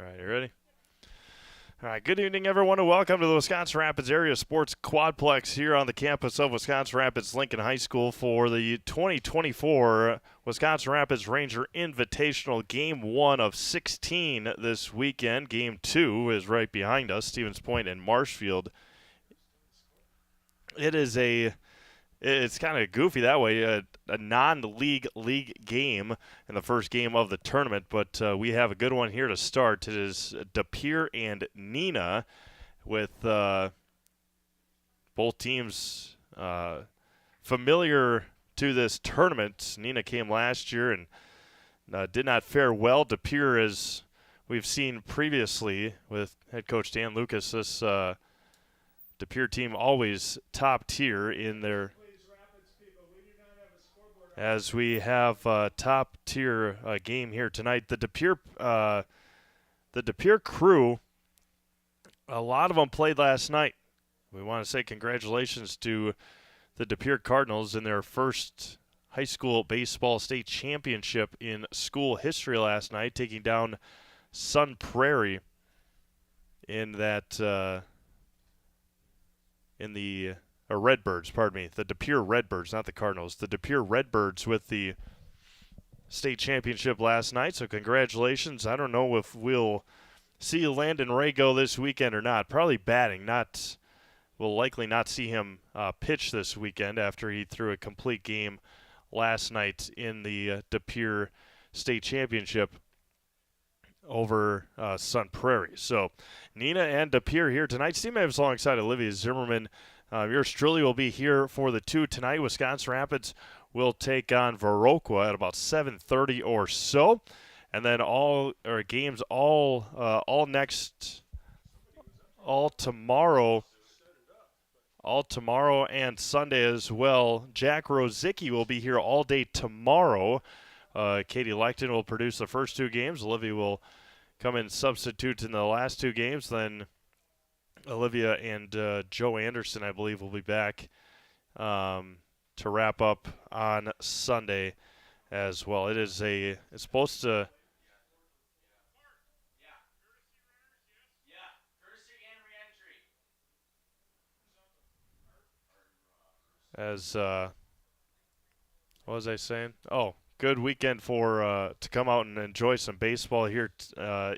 All right, you ready? All right, good evening, everyone, and welcome to the Wisconsin Rapids Area Sports Quadplex here on the campus of Wisconsin Rapids Lincoln High School for the 2024 Wisconsin Rapids Ranger Invitational Game 1 of 16 this weekend. Game 2 is right behind us, Stevens Point and Marshfield. It's kind of goofy that way, a non-league game in the first game of the tournament, but we have a good one here to start. It is Pere and Neenah with both teams familiar to this tournament. Neenah came last year and did not fare well. Pere, as we've seen previously with head coach Dan Lucas, this Pere team always top tier in their as we have a top-tier game here tonight. The Pere crew, a lot of them played last night. We want to say congratulations to the Pere Cardinals in their first high school baseball state championship in school history last night, taking down Sun Prairie in that Redbirds, pardon me. The Pere Redbirds, not the Cardinals. The Pere Redbirds with the state championship last night, so congratulations. I don't know if we'll see Landon Ray go this weekend or not. Probably batting. We'll likely not see him pitch this weekend after he threw a complete game last night in the Pere state championship over Sun Prairie. So Neenah and Pere here tonight. Steve Mavs alongside Olivia Zimmerman. Yours truly will be here for the two tonight. Wisconsin Rapids will take on Viroqua at about 7:30 or so, and then all tomorrow and Sunday as well. Jack Rosicki will be here all day tomorrow. Katie Lecton will produce the first two games. Olivia will come in substitute in the last two games. Then Olivia and Joe Anderson, I believe, will be back to wrap up on Sunday as well. It's supposed to. What was I saying? Oh, good weekend to come out and enjoy some baseball here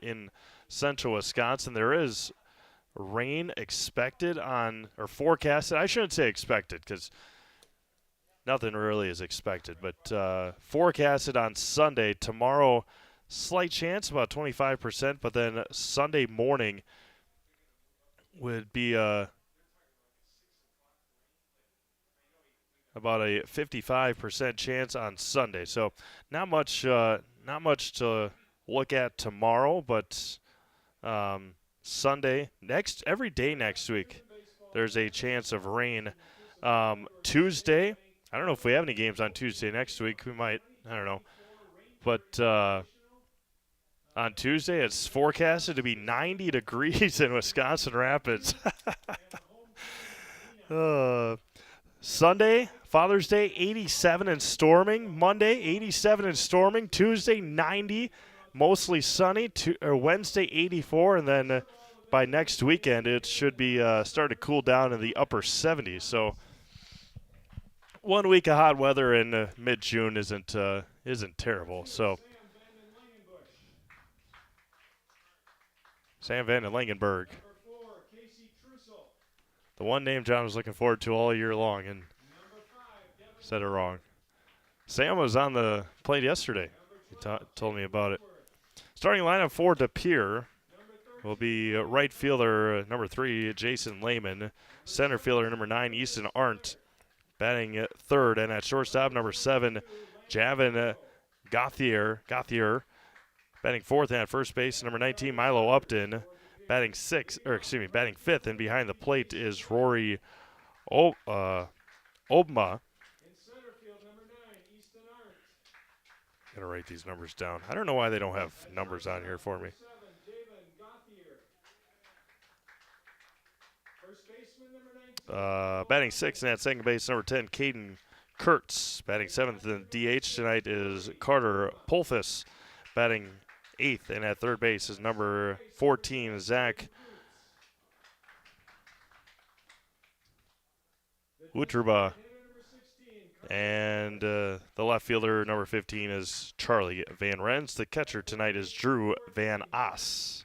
in central Wisconsin. There is rain expected or forecasted. I shouldn't say expected because nothing really is expected, but forecasted on Sunday. Tomorrow, slight chance, about 25%, but then Sunday morning would be about a 55% chance on Sunday. So not much to look at tomorrow, but Sunday, every day next week, there's a chance of rain. Tuesday, I don't know if we have any games on Tuesday next week. We might, I don't know. But on Tuesday, it's forecasted to be 90 degrees in Wisconsin Rapids. Sunday, Father's Day, 87 and storming. Monday, 87 and storming. Tuesday, 90. Mostly sunny. Wednesday, 84, and then by next weekend it should be start to cool down in the upper 70s. So 1 week of hot weather in mid-June isn't terrible. So Sam Van den Langenberg, the one name John was looking forward to all year long, and said it wrong. Sam was on the plate yesterday. He told me about it. Starting lineup for Pere will be right fielder number 3, Jason Lehman. Center fielder number 9, Easton Arndt. Batting at third, and at shortstop number 7, Javin Gauthier. Batting fourth, and at first base number 19, Milo Upton. Batting fifth, and behind the plate is Rory Obma. I'm going to write these numbers down. I don't know why they don't have numbers on here for me. Batting sixth, and at second base, number 10, Caden Kurtz. Batting seventh in DH tonight is Carter Polfus. Batting 8th, and at third base is number 14, Zach Utruba. And the left fielder, number 15, is Charlie Van Rens. The catcher tonight is Drew Van Os.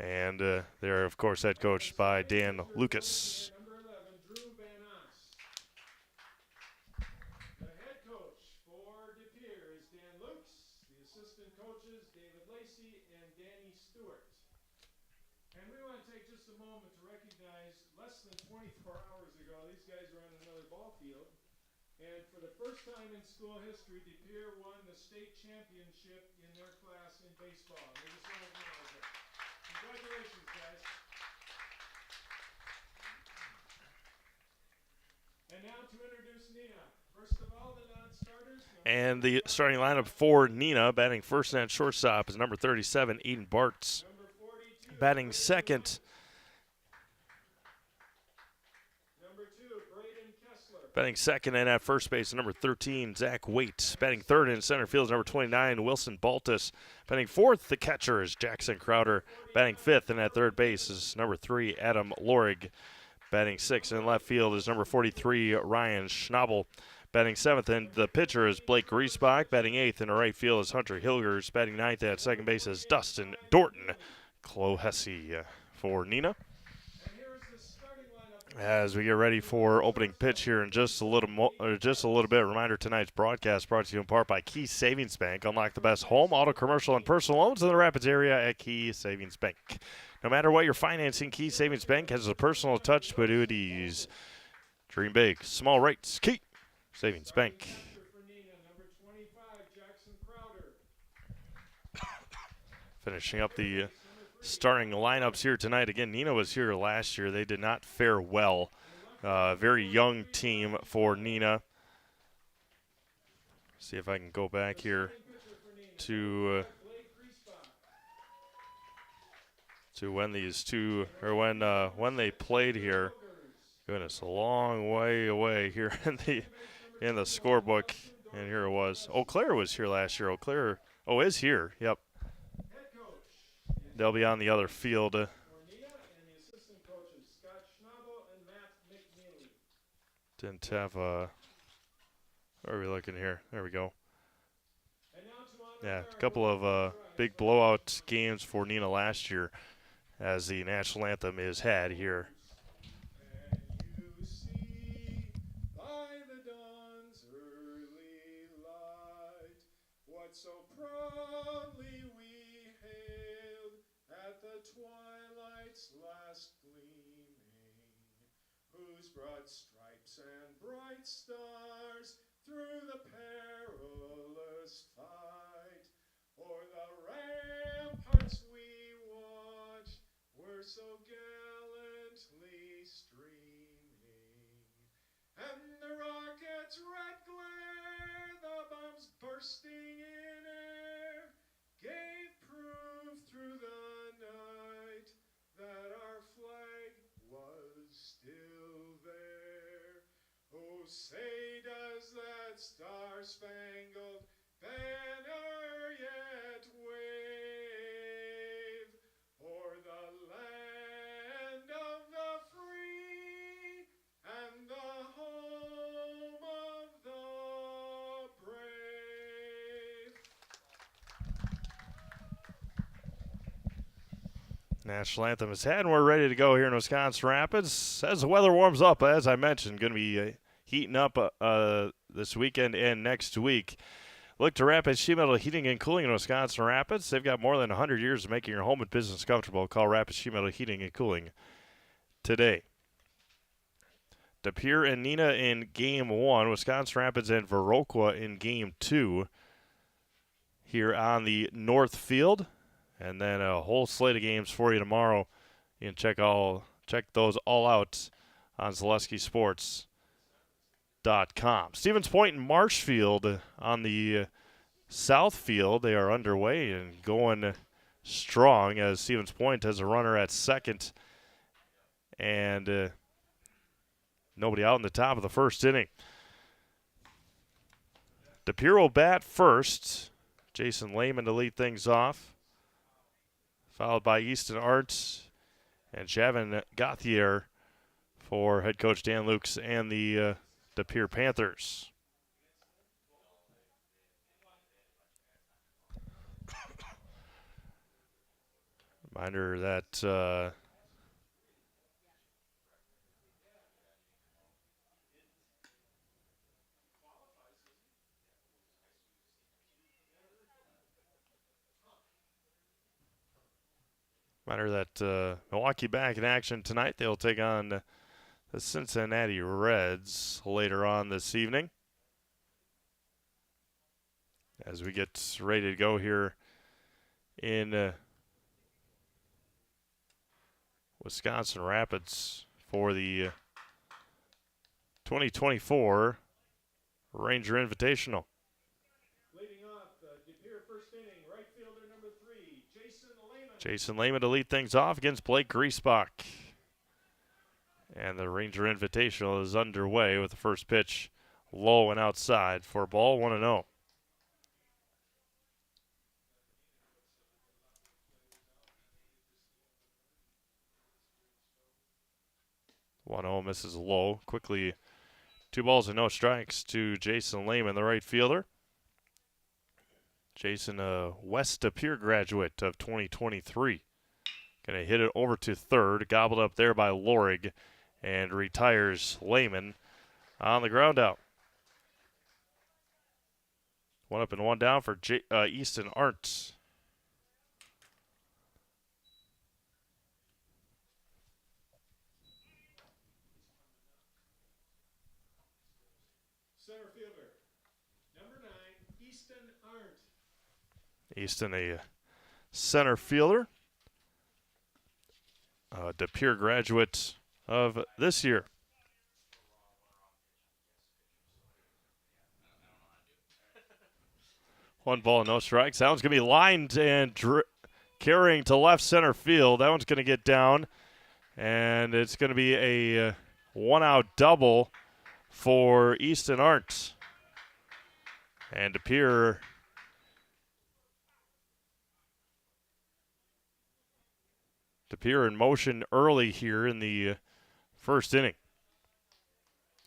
And they are, of course, head coached by Dan Lucas. The head coach for De Pere is Dan Lukes. The assistant coaches, David Lacey and Danny Stewart. And we want to take just a moment to recognize less than 24 hours ago, these guys were on another ball field. And for the first time in school history, De Pere won the state championship in their class in baseball. They just want to acknowledge it. Congratulations, guys. And now to introduce Neenah. First of all, the non-starters. And the starting lineup for Neenah, batting first and at shortstop, is number 37, Eden Bartz. Batting second, Number 2, Braden Kessler. batting second and at first base, number 13, Zach Waite. Batting third in center field is number 29, Wilson Baltus. Batting fourth, the catcher is Jackson Crowder. Batting fifth and at third base is number 3, Adam Lorig. Batting sixth in left field is number 43, Ryan Schnabel. Batting seventh, and the pitcher is Blake Griesbach. Batting eighth in the right field is Hunter Hilgers. Batting ninth at second base is Dustin Dorton. Clohessy for Neenah. As we get ready for opening pitch here in just a little bit, reminder tonight's broadcast brought to you in part by Key Savings Bank. Unlock the best home, auto, commercial, and personal loans in the Rapids area at Key Savings Bank. No matter what you're financing, Key Savings Bank has a personal touch to it ease. Dream big, small rates. Key Savings Bank. Finishing up the starting lineups here tonight. Again, Neenah was here last year. They did not fare well. Very young team for Neenah. See if I can go back here to when these two, or when they played here. Goodness, a long way away here in the scorebook. And here it was. Eau Claire was here last year. Eau Claire, is here. Yep. They'll be on the other field. Didn't have where are we looking here? There we go. Yeah, a couple of big blowout games for Neenah last year as the national anthem is had here. So proudly we hailed at the twilight's last gleaming, whose broad stripes and bright stars through the perilous fight o'er the ramparts we watched were so gallantly streaming, and the rocket's red glare, the bombs bursting in air, gave proof through the night that our flag was still there. Oh, say does that star-spangled banner yet wave o'er the land of the free and the home of the brave. National anthem is had, and we're ready to go here in Wisconsin Rapids. As the weather warms up, as I mentioned, going to be heating up this weekend and next week. Look to Rapids Sheet Metal Heating and Cooling in Wisconsin Rapids. They've got more than 100 years of making your home and business comfortable. Call Rapids Sheet Metal Heating and Cooling today. De Pere and Neenah in Game 1. Wisconsin Rapids and Viroqua in Game 2 here on the North Field. And then a whole slate of games for you tomorrow. You can check those all out on ZaleskiSports.com. Stevens Point and Marshfield on the south field. They are underway and going strong as Stevens Point has a runner at second. And Nobody out in the top of the first inning. De Pere will bat first. Jason Lehman to lead things off. Followed by Easton Arts and Javin Gauthier for head coach Dan Lukes and the De Pere Panthers. Reminder that Milwaukee back in action tonight. They'll take on the Cincinnati Reds later on this evening. As we get ready to go here in Wisconsin Rapids for the 2024 Ranger Invitational. Leading off, De Pere first inning, right fielder number 3, Jason Lehman. Jason Lehman to lead things off against Blake Griesbach. And the Ranger Invitational is underway with the first pitch low and outside for ball 1-0. 1-0 misses low. Quickly, 2 balls and no strikes to Jason Lehman, the right fielder. Jason, a West De Pere graduate of 2023. Going to hit it over to third, gobbled up there by Lorig, and retires Lehman on the ground out. 1 up and 1 down for Easton Arts. Center fielder, number 9, Easton Arndt. Easton, a center fielder. De Pere graduate of this year. One ball, no strikes. That one's going to be lined and carrying to left center field. That one's going to get down, and it's going to be a one-out double for Easton Arts. And De Pere in motion early here in the first inning.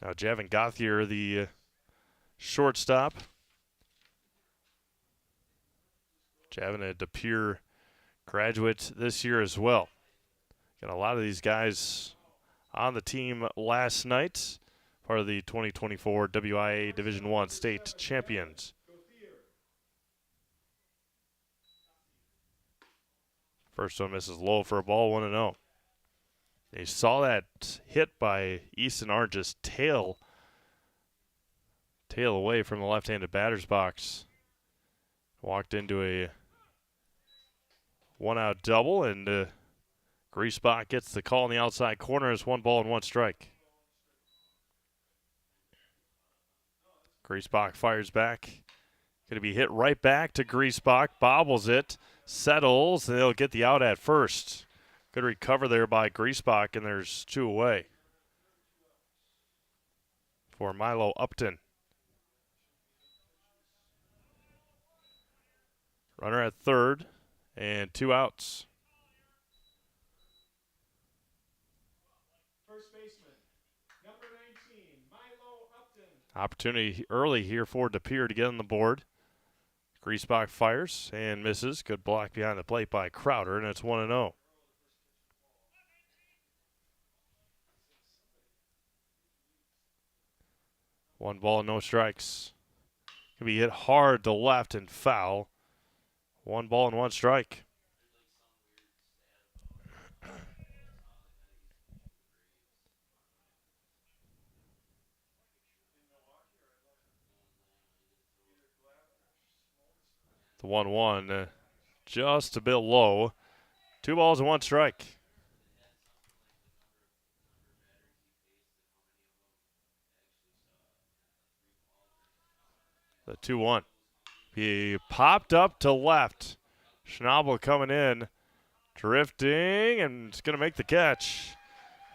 Now Javin Gauthier, the shortstop. Javin, a De Pere graduate this year as well. Got a lot of these guys on the team last night, part of the 2024 WIA Division I state champions. First one misses low for a ball, 1-0. They saw that hit by Easton Arndt just tail away from the left-handed batter's box. Walked into a one-out double, and Griesbach gets the call in the outside corner as 1 ball and 1 strike. Griesbach fires back. Going to be hit right back to Griesbach, bobbles it, settles, and they'll get the out at first. Good recover there by Griesbach, and there's 2 away for Milo Upton. Runner at third, and 2 outs. First baseman, number 19, Milo Upton. Opportunity early here for De Pere to get on the board. Griesbach fires and misses. Good block behind the plate by Crowder, and it's 1-0. One ball, no strikes. Can be hit hard to left and foul. 1 ball and 1 strike. The 1-1 just a bit low. 2 balls and 1 strike. The 2-1. He popped up to left. Schnabel coming in, drifting, and it's going to make the catch.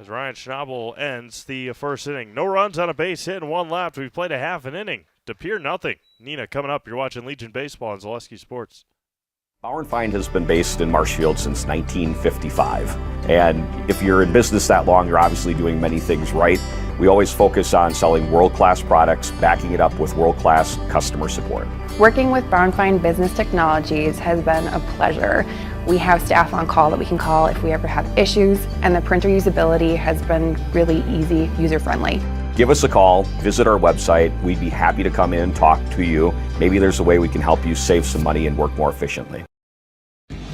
as Ryan Schnabel ends the first inning. No runs on a base hit and one left. We've played a half an inning. De Pere, nothing. Neenah coming up. You're watching Legion Baseball on Zaleski Sports. Bauer & Fine has been based in Marshfield since 1955. And if you're in business that long, you're obviously doing many things right. We always focus on selling world-class products, backing it up with world-class customer support. Working with Bauer & Fine Business Technologies has been a pleasure. We have staff on call that we can call if we ever have issues, and the printer usability has been really easy, user-friendly. Give us a call, visit our website. We'd be happy to come in, talk to you. Maybe there's a way we can help you save some money and work more efficiently.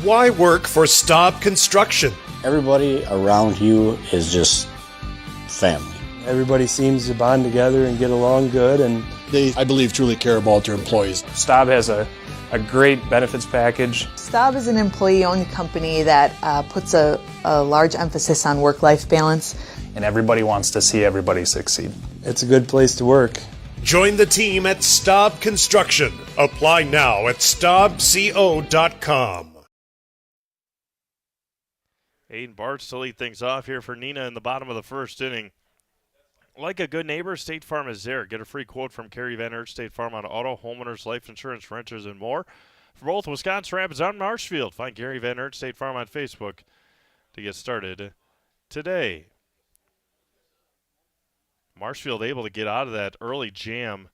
Why work for Staub Construction? Everybody around you is just family. Everybody seems to bond together and get along good, and They, I believe, truly care about their employees. Staub has a great benefits package. Staub is an employee-owned company that puts a large emphasis on work-life balance. And everybody wants to see everybody succeed. It's a good place to work. Join the team at Staub Construction. Apply now at staubco.com. Aiden Bartz to lead things off here for Neenah in the bottom of the first inning. Like a good neighbor, State Farm is there. Get a free quote from Kerry Van Aert, State Farm on auto, homeowners, life insurance, renters, and more. For both Wisconsin Rapids and Marshfield, find Gary Van Aert, State Farm on Facebook to get started today. Marshfield able to get out of that early jam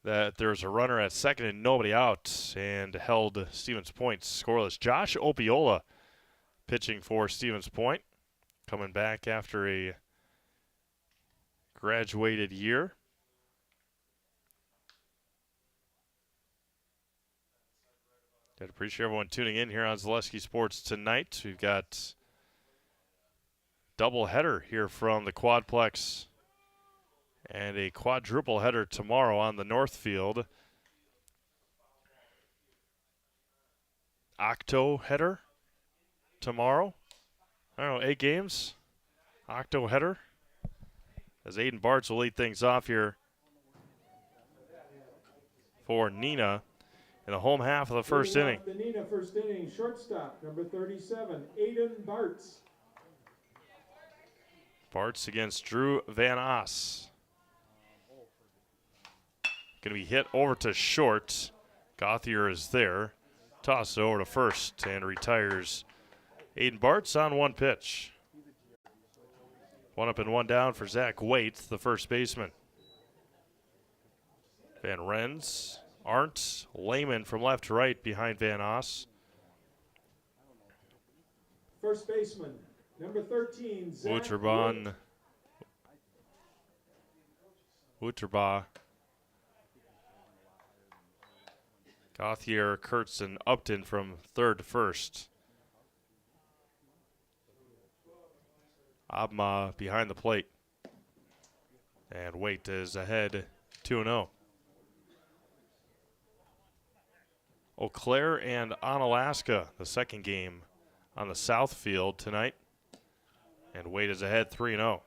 that there was a runner at second and nobody out and held Stevens Point scoreless. Josh Opiola pitching for Stevens Point, coming back after a graduated year. I'd appreciate everyone tuning in here on Zaleski Sports tonight. We've got double header here from the Quadplex and a quadruple header tomorrow on the North Field. Octo header tomorrow. I don't know, 8 games. Octo header. As Aiden Bartz will lead things off here for Neenah in the home half of the first inning. The Neenah first inning, shortstop, number 37, Aiden Bartz. Bartz against Drew Van Oss. Going to be hit over to short. Gauthier is there. Toss it over to first and retires Aiden Bartz on one pitch. One up and one down for Zach Waite, the first baseman. Van Rens, Arndt, Lehman from left to right behind Van Oss. First baseman, number 13, Zach Wutterbaugh. Gauthier, Kurtz, and Upton from third to first. Abma behind the plate. And Waite is ahead 2-0. Eau Claire and Onalaska, the second game on the south field tonight. And Waite is ahead 3-0.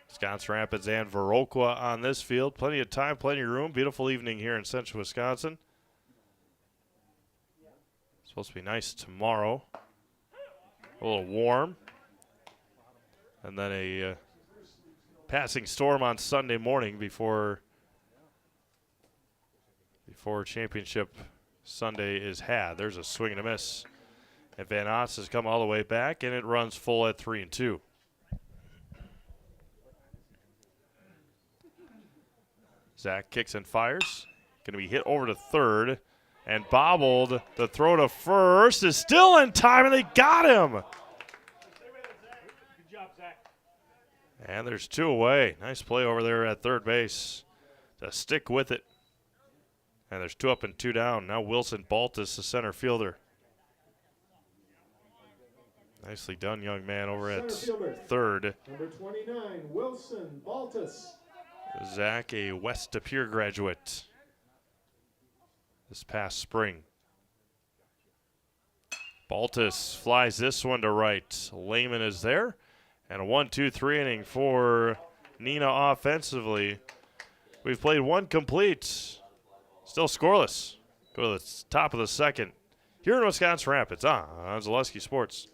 Wisconsin Rapids and Viroqua on this field. Plenty of time, plenty of room. Beautiful evening here in central Wisconsin. Supposed to be nice tomorrow. A little warm. And then a passing storm on Sunday morning before championship Sunday is had. There's a swing and a miss. And Van Oss has come all the way back, and it runs full at 3-2. Zach kicks and fires. Going to be hit over to third and bobbled. The throw to first is still in time, and they got him. Good job, Zach. And there's 2 away. Nice play over there at third base to stick with it. And there's 2 up and 2 down. Now Wilson Baltus, the center fielder. Nicely done, young man, over at third. Number 29, Wilson Baltus. Zach, a West De Pere graduate this past spring. Baltus flies this one to right. Lehman is there. And a 1-2-3 inning for Neenah offensively. We've played one complete. Still scoreless. Go to the top of the second. Here in Wisconsin Rapids on Zaleski Sports.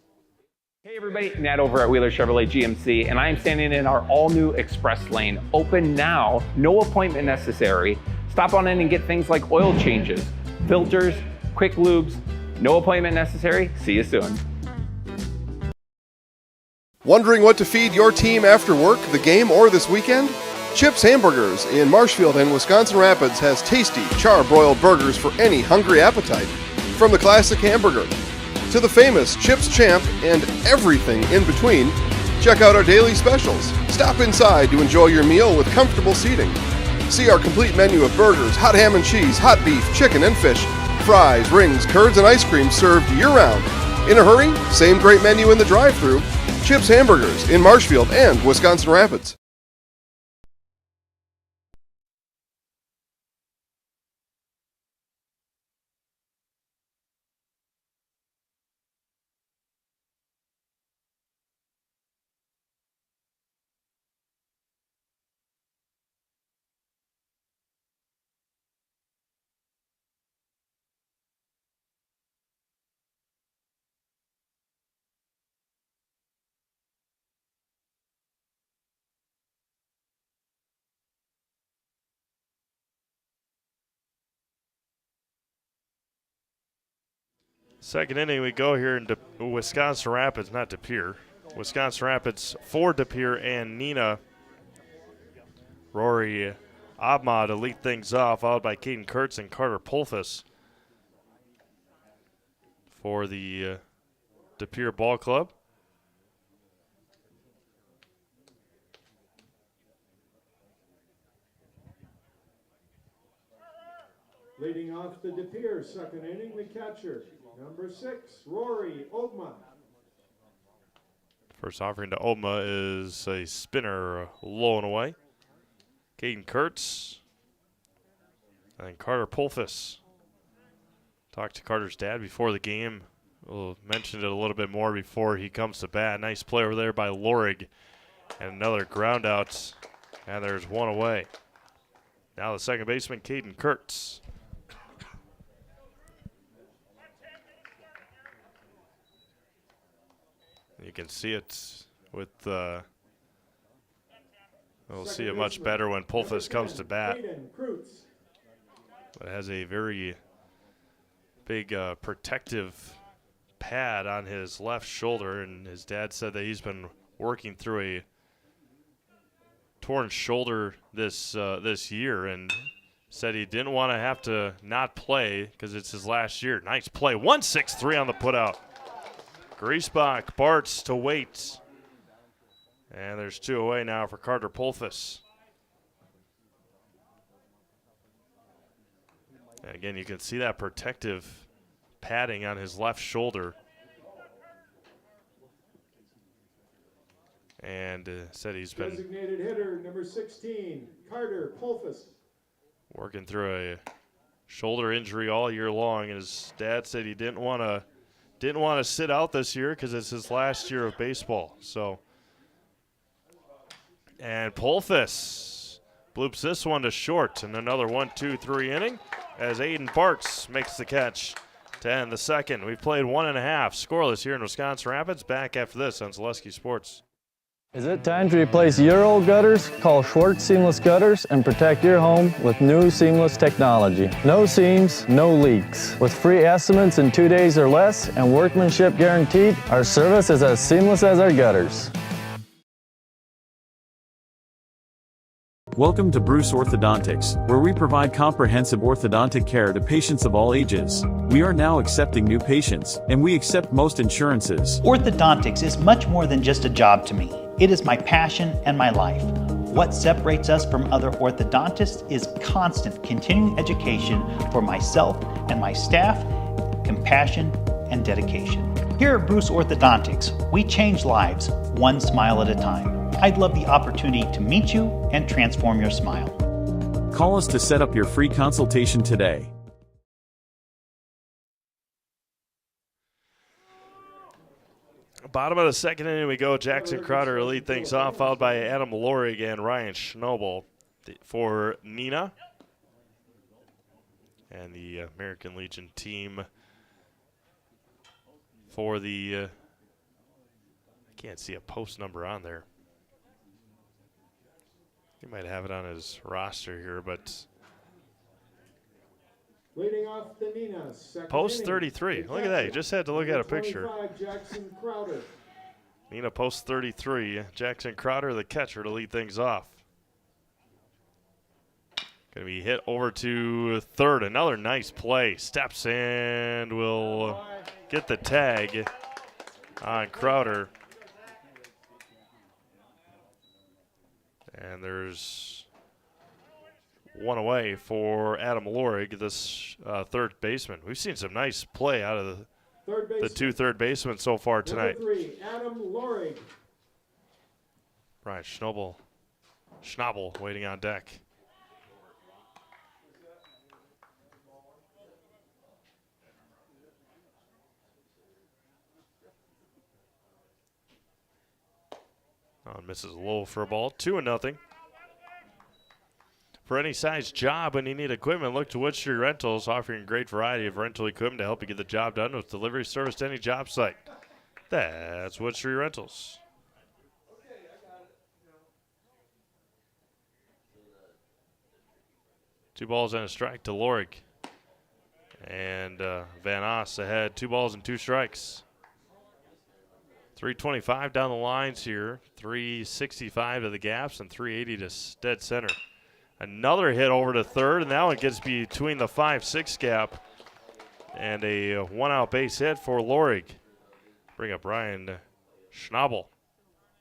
Hey everybody, Nat over at Wheeler Chevrolet GMC, and I am standing in our all-new express lane, open now, no appointment necessary. Stop on in and get things like oil changes, filters, quick lubes, no appointment necessary. See you soon. Wondering what to feed your team after work, the game, or this weekend? Chips Hamburgers in Marshfield and Wisconsin Rapids has tasty, char-broiled burgers for any hungry appetite. From the classic hamburger to the famous Chips Champ and everything in between, check out our daily specials. Stop inside to enjoy your meal with comfortable seating. See our complete menu of burgers, hot ham and cheese, hot beef, chicken and fish, fries, rings, curds, and ice cream served year-round. In a hurry? Same great menu in the drive-thru. Chips Hamburgers in Marshfield and Wisconsin Rapids. Second inning, we go here in Wisconsin Rapids, not De Pere. Wisconsin Rapids for De Pere and Neenah. Rory Abma to lead things off, followed by Caden Kurtz and Carter Pulfus for the De Pere Ball Club. Leading off the De Pere second inning, the catcher, number 6, Rory Ogma. First offering to Ogma is a spinner low and away. Caden Kurtz and Carter Pulfus. Talked to Carter's dad before the game. We'll mention it a little bit more before he comes to bat. Nice play over there by Lorig. And another ground out. And there's one away. Now the second baseman, Caden Kurtz. You can see it with we'll see it much better when Pulfus comes to bat. It has a very big protective pad on his left shoulder, and his dad said that he's been working through a torn shoulder this year, and said he didn't want to have to not play because it's his last year. Nice play, 1-6-3 on the putout. Griesbach, Bartz to wait. And there's two away now for Carter Pulfus. And again, you can see that protective padding on his left shoulder. And said he's been designated hitter number 16, Carter Pulfus. Working through a shoulder injury all year long, and his dad said he didn't want to sit out this year because it's his last year of baseball. So, and Pulfus bloops this one to short, and another 1-2-3 inning as Aiden Bartz makes the catch to end the second. We've played 1.5 scoreless here in Wisconsin Rapids. Back after this on Zaleski Sports. Is it time to replace your old gutters? Call Schwartz Seamless Gutters and protect your home with new seamless technology. No seams, no leaks. With free estimates in 2 days or less and workmanship guaranteed, our service is as seamless as our gutters. Welcome to Bruce Orthodontics, where we provide comprehensive orthodontic care to patients of all ages. We are now accepting new patients, and we accept most insurances. Orthodontics is much more than just a job to me. It is my passion and my life. What separates us from other orthodontists is constant continuing education for myself and my staff, compassion, and dedication. Here at Bruce Orthodontics, we change lives one smile at a time. I'd love the opportunity to meet you and transform your smile. Call us to set up your free consultation today. Bottom of the second inning we go. Jackson Crowder will lead things off, followed by Adam Lorig and Ryan Schnobel for Neenah. And the American Legion team for the Can't see a post number on there. He might have it on his roster here, but Leading off the Neenah, second post inning, 33. Look at that. You just had to look at a picture. 25, Jackson Crowder. Neenah post 33. Jackson Crowder, the catcher, to lead things off. Going to be hit over to third. Another nice play. Steps and will get the tag on Crowder. And there's one away for Adam Lorig, this third baseman. We've seen some nice play out of the two third basemen so far tonight. Number 3, Adam Lorig. Brian Schnabel waiting on deck. Misses low for a ball. 2-0. For any size job and you need equipment, look to Wood Street Rentals, offering a great variety of rental equipment to help you get the job done with delivery service to any job site. That's Wood Street Rentals. Two balls and a strike to Lorig. And Van Oss ahead. 2 balls and 2 strikes. 325 down the lines here, 365 to the gaps, and 380 to dead center. Another hit over to third, and that one gets between the 5-6 gap. And a 1-out base hit for Lorig. Bring up Brian Schnabel,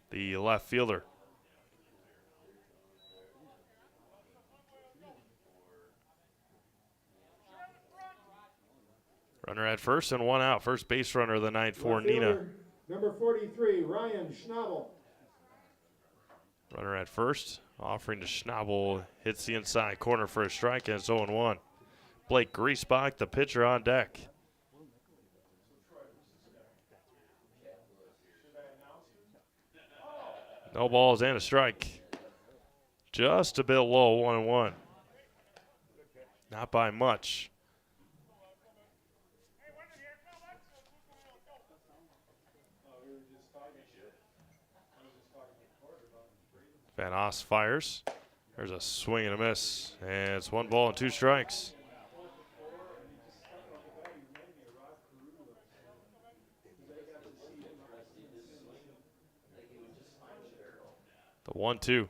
the left fielder. Runner at first and 1 out. First base runner of the night for Neenah. Number 43, Ryan Schnabel. Runner at first, offering to Schnabel, hits the inside corner for a strike, and it's 0-1. Blake Griesbach, the pitcher, on deck. No balls and a strike. Just a bit low, 1-1. Not by much. Van Oss fires. There's a swing and a miss. And it's 1 ball and 2 strikes. The 1-2.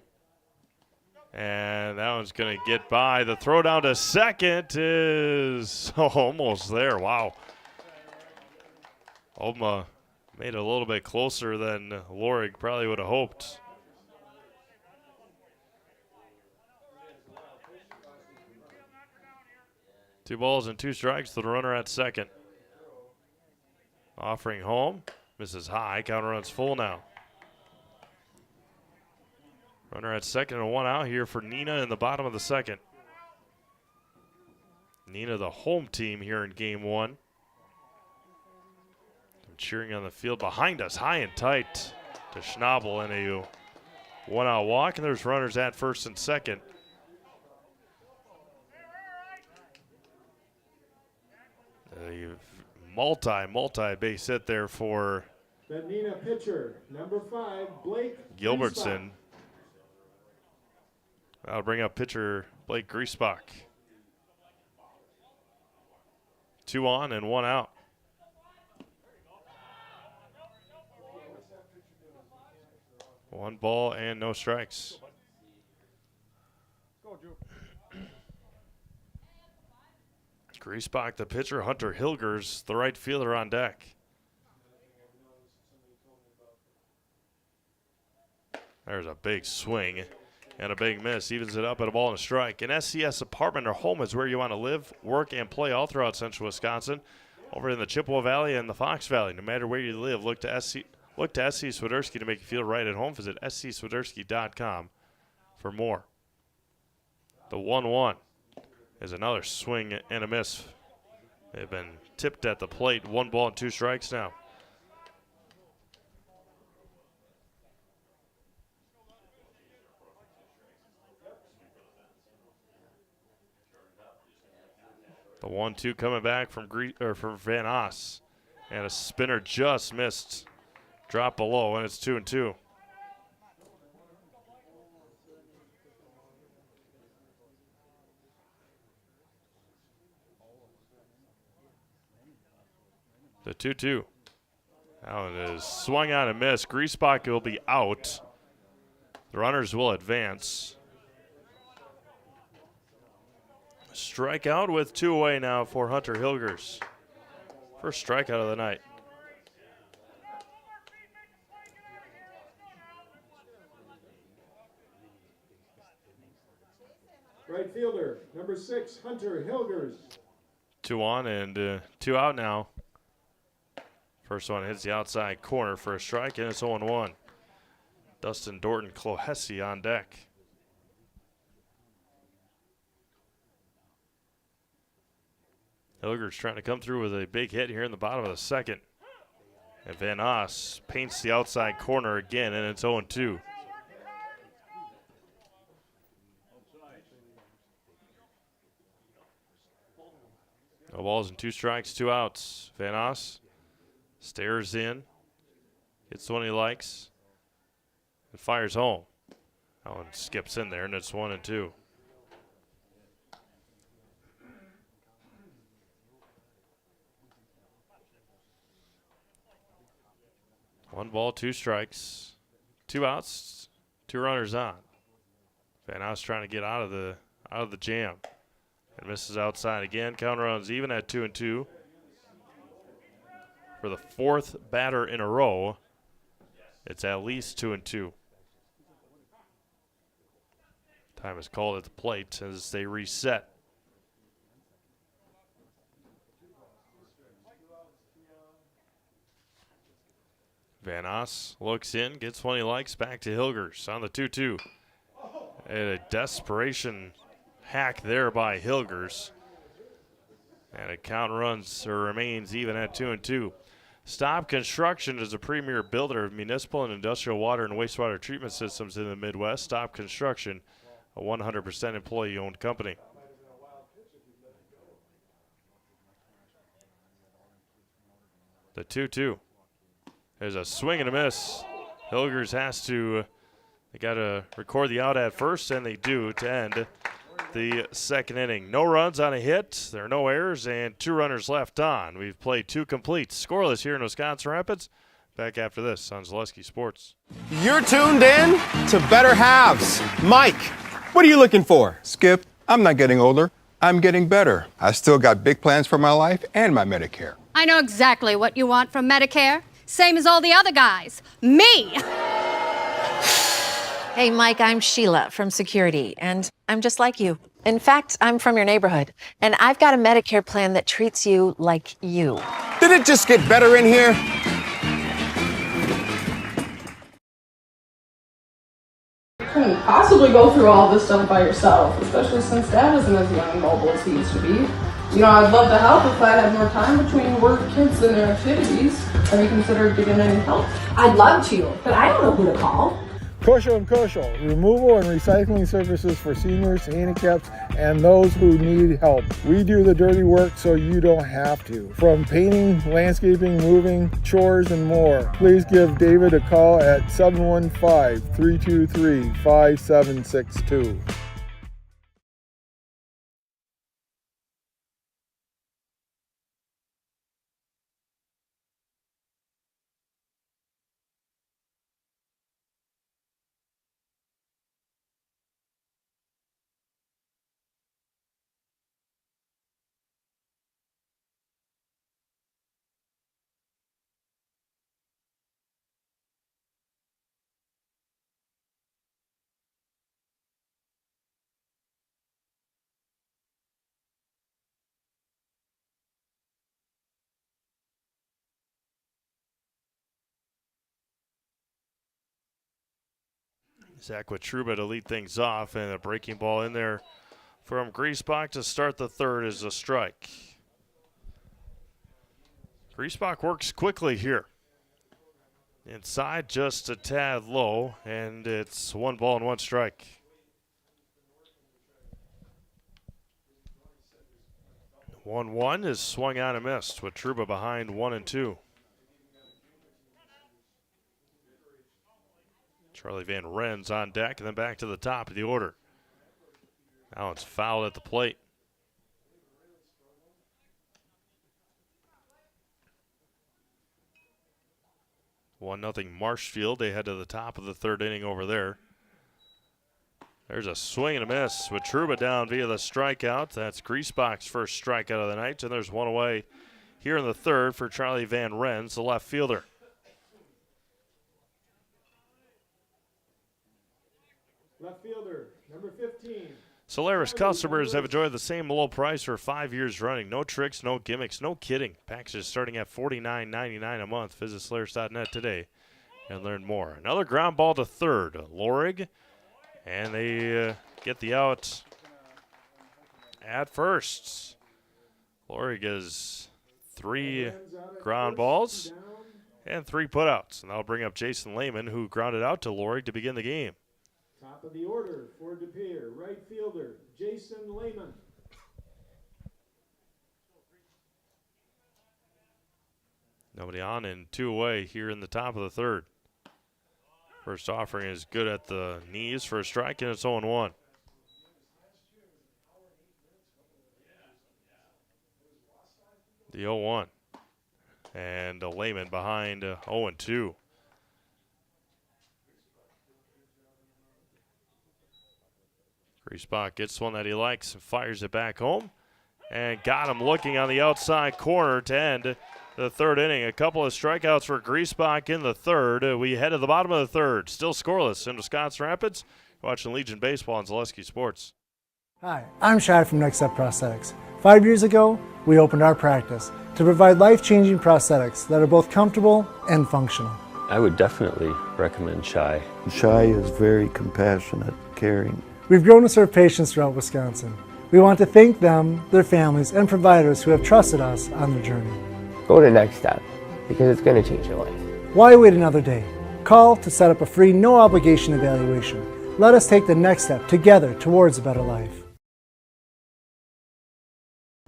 And that one's going to get by. The throw down to second is almost there. Wow. Oma made it a little bit closer than Lorig probably would have hoped. Two balls and 2 strikes to the runner at second. Offering home. Misses high. Counter runs full now. Runner at second and 1 out here for Neenah in the bottom of the second. Neenah, the home team here in game 1. I'm cheering on the field behind us. High and tight to Schnabel and a 1-out walk. And there's runners at first and second. A multi-base hit there for the Neenah pitcher, number 5, Blake Gilbertson. That'll bring up pitcher Blake Griesbach. 2 on and 1 out. One ball and no strikes. Griesbach, the pitcher. Hunter Hilgers, the right fielder, on deck. There's a big swing and a big miss. Evens it up at a ball and a strike. An SCS apartment or home is where you want to live, work, and play all throughout central Wisconsin. Over in the Chippewa Valley and the Fox Valley. No matter where you live, look to SC Swiderski to make you feel right at home. Visit scswiderski.com for more. The 1-1 is another swing and a miss. They've been tipped at the plate. 1 ball and 2 strikes now. The 1-2 coming back from Van Oss. And a spinner just missed drop below, and it's 2-2. The 2-2. That one is swung on and missed. Griesbach will be out. The runners will advance. Strikeout with 2 away now for Hunter Hilgers. First strikeout of the night. Right fielder, number 6, Hunter Hilgers. 2 on and 2 out now. First one hits the outside corner for a strike, and it's 0-1. Dustin Dorton Clohesi on deck. Hilgers trying to come through with a big hit here in the bottom of the second. And Van Oss paints the outside corner again, and it's 0-2. No balls and 2 strikes, 2 outs. Van Oss stares in, gets the one he likes, and fires home. That one skips in there, and it's 1-2. One ball, 2 strikes, 2 outs, 2 runners on. Van Oss trying to get out of the jam, and misses outside again. Count runs even at 2-2. For the 4th batter in a row, it's at least 2-2. Time is called at the plate as they reset. Van Oss looks in, gets one he likes, back to Hilgers on the 2-2. And a desperation hack there by Hilgers. And a count runs or remains even at 2-2. Staub Construction is a premier builder of municipal and industrial water and wastewater treatment systems in the Midwest. Staub Construction, a 100% employee-owned company. The 2-2. There's a swing and a miss. Hilgers has to, they got to record the out at first, and they do to end the second inning. No runs on a hit, there are no errors, and 2 runners left on. We've played 2 complete. Scoreless here in Wisconsin Rapids. Back after this on Zaleski Sports. You're tuned in to Better Halves. Mike, what are you looking for? Skip, I'm not getting older. I'm getting better. I still got big plans for my life and my Medicare. I know exactly what you want from Medicare. Same as all the other guys. Me! Hey, Mike, I'm Sheila from Security, and I'm just like you. In fact, I'm from your neighborhood, and I've got a Medicare plan that treats you like you. Did it just get better in here? You couldn't possibly go through all this stuff by yourself, especially since Dad isn't as young and mobile as he used to be. You know, I'd love to help if I had more time between work, kids, and their activities. Have you considered giving any help? I'd love to, but I don't know who to call. Kushel & Kushel, removal and recycling services for seniors, handicaps, and those who need help. We do the dirty work so you don't have to. From painting, landscaping, moving, chores, and more. Please give David a call at 715-323-5762. Zach Watruba to lead things off, and a breaking ball in there from Griesbach to start the third is a strike. Griesbach works quickly here. Inside just a tad low, and it's 1 ball and 1 strike. One is swung on and missed with Watruba behind 1-2. Charlie Van Ren's on deck, and then back to the top of the order. Now it's fouled at the plate. 1-0 Marshfield. They head to the top of the third inning over there. There's a swing and a miss with Truba down via the strikeout. That's Griesbach's first strikeout of the night, and there's one away here in the third for Charlie Van Ren's, the left fielder. Left fielder, number 15. Solaris customers have enjoyed the same low price for 5 years running. No tricks, no gimmicks, no kidding. Packages starting at $49.99 a month. Visit Solaris.net today and learn more. Another ground ball to third. Lorig, and they get the out at first. Lorig has 3 ground balls and 3 putouts. And that'll bring up Jason Lehman, who grounded out to Lorig to begin the game. Top of the order for De Pere, right fielder, Jason Lehman. Nobody on and 2 away here in the top of the third. First offering is good at the knees for a strike, and it's 0-1. The 0-1. And Lehman behind 0-2. Griesbach gets one that he likes and fires it back home. And got him looking on the outside corner to end the third inning. A couple of strikeouts for Griesbach in the third. We head to the bottom of the third. Still scoreless in Wisconsin Rapids. You're watching Legion Baseball on Zaleski Sports. Hi, I'm Shai from Next Step Prosthetics. 5 years ago, we opened our practice to provide life-changing prosthetics that are both comfortable and functional. I would definitely recommend Shai. Shai is very compassionate, caring. We've grown to serve patients throughout Wisconsin. We want to thank them, their families, and providers who have trusted us on their journey. Go to Next Step, because it's going to change your life. Why wait another day? Call to set up a free, no-obligation evaluation. Let us take the next step together towards a better life.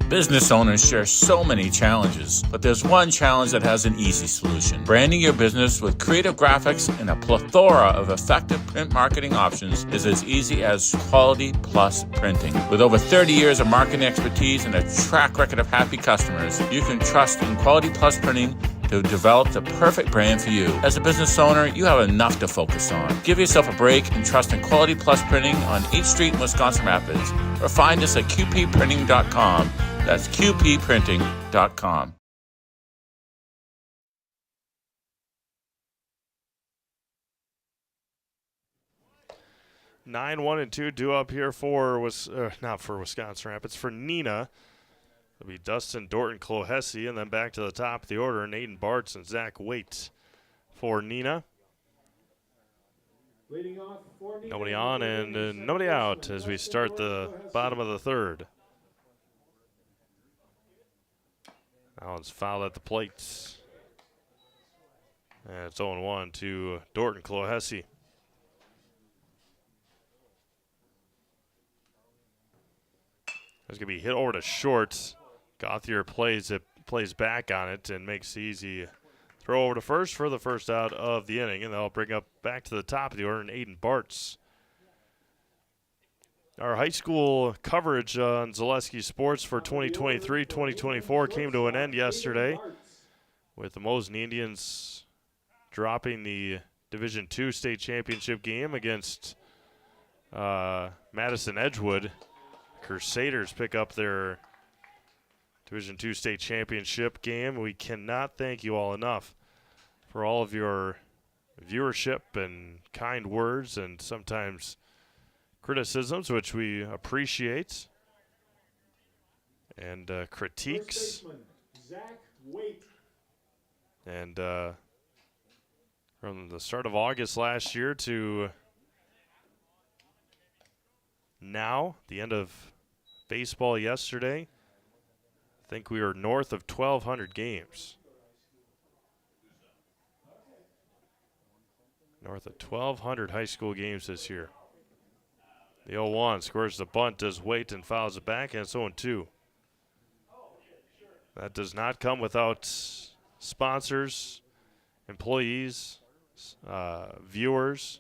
Business owners share so many challenges, but there's one challenge that has an easy solution. Branding your business with creative graphics and a plethora of effective print marketing options is as easy as Quality Plus Printing. With over 30 years of marketing expertise and a track record of happy customers, you can trust in Quality Plus Printing to develop the perfect brand for you. As a business owner, you have enough to focus on. Give yourself a break and trust in Quality Plus Printing on 8th Street in Wisconsin Rapids, or find us at qpprinting.com. That's qpprinting.com. Nine, 1, and 2 due up here for not for Wisconsin Rapids, for Neenah. It'll be Dustin Dorton Clohesi, and then back to the top of the order, Nathan Bartz and Zach Waite for Neenah. Nobody on and nobody out as we start the bottom of the third. That one's fouled at the plate. And it's 0-1 to Dorton Clohesi. It's going to be hit over to short. Gauthier plays back on it and makes the easy throw over to first for the first out of the inning. And they'll bring up back to the top of the order, Aiden Bartz. Our high school coverage on Zaleski Sports for 2023-2024 came to an end yesterday with the Mosen Indians dropping the Division II state championship game against Madison Edgewood. Crusaders pick up their Division II state championship game. We cannot thank you all enough for all of your viewership and kind words and sometimes criticisms, which we appreciate, and critiques. And from the start of August last year to now, the end of baseball yesterday, I think we were north of 1,200 games. North of 1,200 high school games this year. The 0-1 scores the bunt, does Waite and fouls it back, and it's 0-2. That does not come without sponsors, employees, viewers,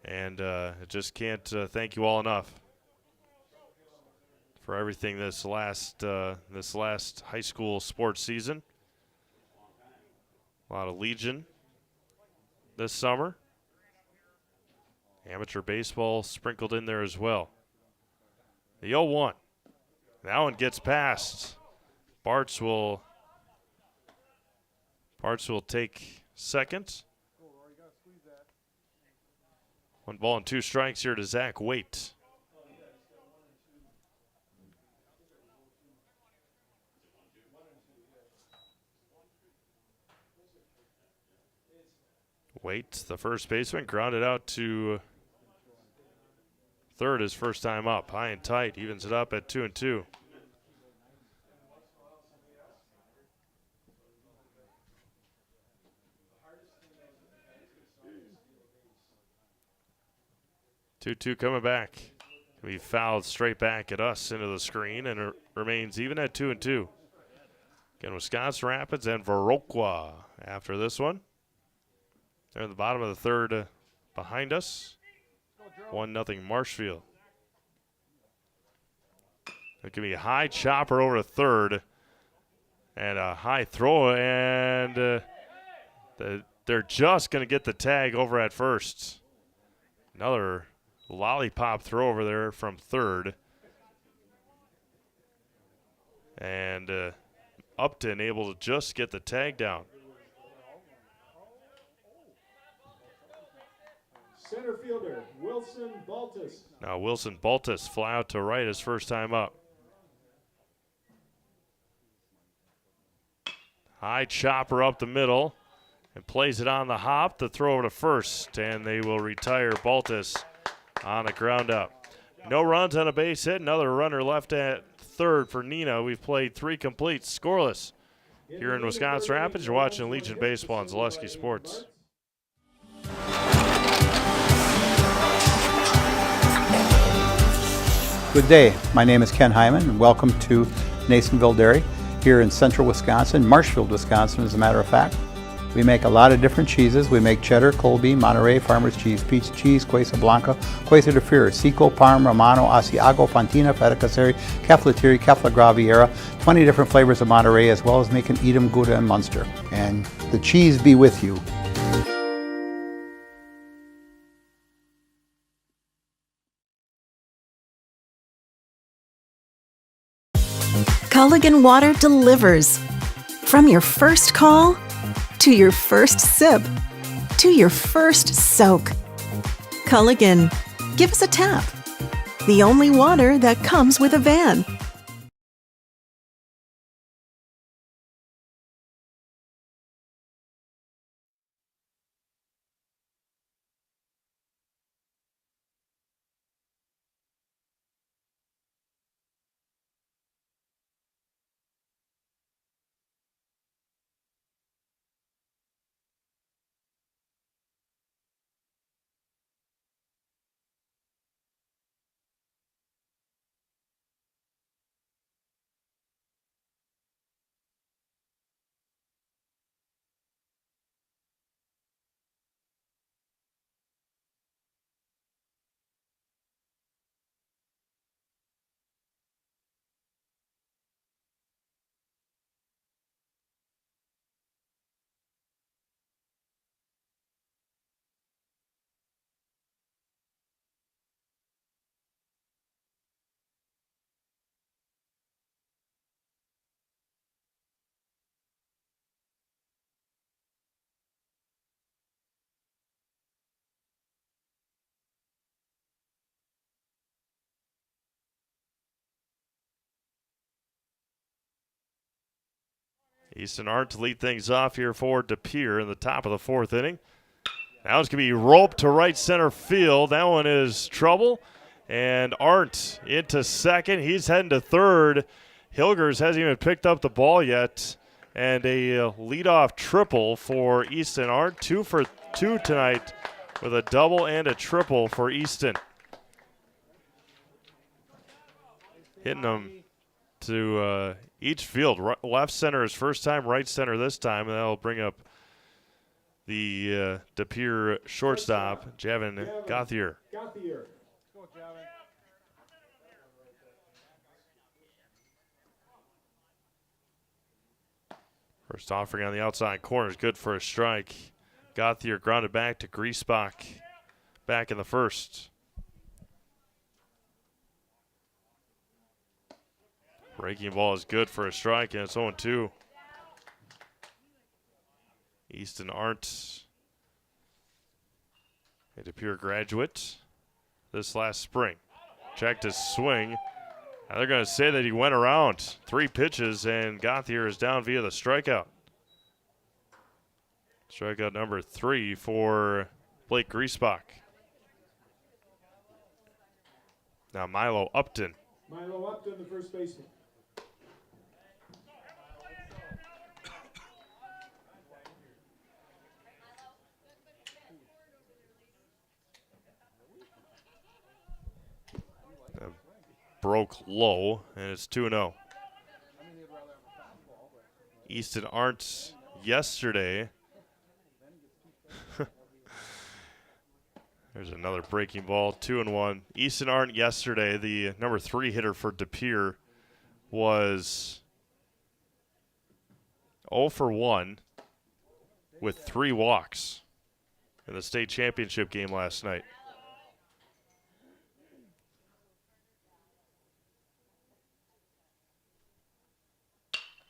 And I just can't thank you all enough for everything this last high school sports season. A lot of Legion this summer. Amateur baseball sprinkled in there as well. The 0-1. That one gets past. Bartz will take second. 1 ball and 2 strikes here to Zach Waite. Waite, the first baseman, grounded out to third his first time up. High and tight, evens it up at 2-2. Two coming back. Can be fouled straight back at us into the screen, and it remains even at 2-2. Again, Wisconsin Rapids and Viroqua after this one. They're in the bottom of the third behind us. 1-0 Marshfield. It can be a high chopper over to third and a high throw, and they're just going to get the tag over at first. Another lollipop throw over there from third. And Upton able to just get the tag down. Center fielder, Wilson Baltus. Now Wilson Baltus fly out to right his first time up. High chopper up the middle and plays it on the hop. The throw over to first, and they will retire Baltus on a ground up. No runs on a base hit. Another runner left at third for Neenah. We've played 3 complete, scoreless here in Wisconsin Rapids. You're watching Legion Baseball on Zaleski Sports. Good day. My name is Ken Hyman, and welcome to Nasonville Dairy here in central Wisconsin, Marshfield, Wisconsin, as a matter of fact. We make a lot of different cheeses. We make cheddar, Colby, Monterey, Farmer's Cheese, Peach Cheese, Quesa Blanca, Quesa de Fear, Seco, Parm, Romano, Asiago, Fontina, Feta Caseri, Caflatiri, Cafla Graviera, 20 different flavors of Monterey, as well as making Edam, Gouda, and Munster. And the cheese be with you. Culligan Water delivers. From your first call, to your first sip, to your first soak. Culligan, give us a tap. The only water that comes with a van. Easton Arndt to lead things off here for De Pere in the top of the 4th inning. Now it's going to be roped to right center field. That one is trouble. And Arndt into second. He's heading to third. Hilgers hasn't even picked up the ball yet. And a leadoff triple for Easton Arndt. 2 for 2 tonight with a double and a triple for Easton. Hitting them to each field. Left center his first time, right center this time, and that'll bring up the De Pere shortstop, Javin Gauthier. First offering on the outside corner is good for a strike. Gauthier grounded back to Griesbach back in the first. Breaking ball is good for a strike, and it's 0-2. Easton Arndt, a De Pere graduate this last spring. Checked his swing. Now they're going to say that he went around 3 pitches, and Gauthier is down via the strikeout. Strikeout number 3 for Blake Griesbach. Now Milo Upton. Milo Upton, the first baseman. Broke low, and it's 2-0. Easton Arndt yesterday. There's another breaking ball, 2-1. Easton Arndt yesterday, the number 3 hitter for De Pere, was 0 for 1 with 3 walks in the state championship game last night.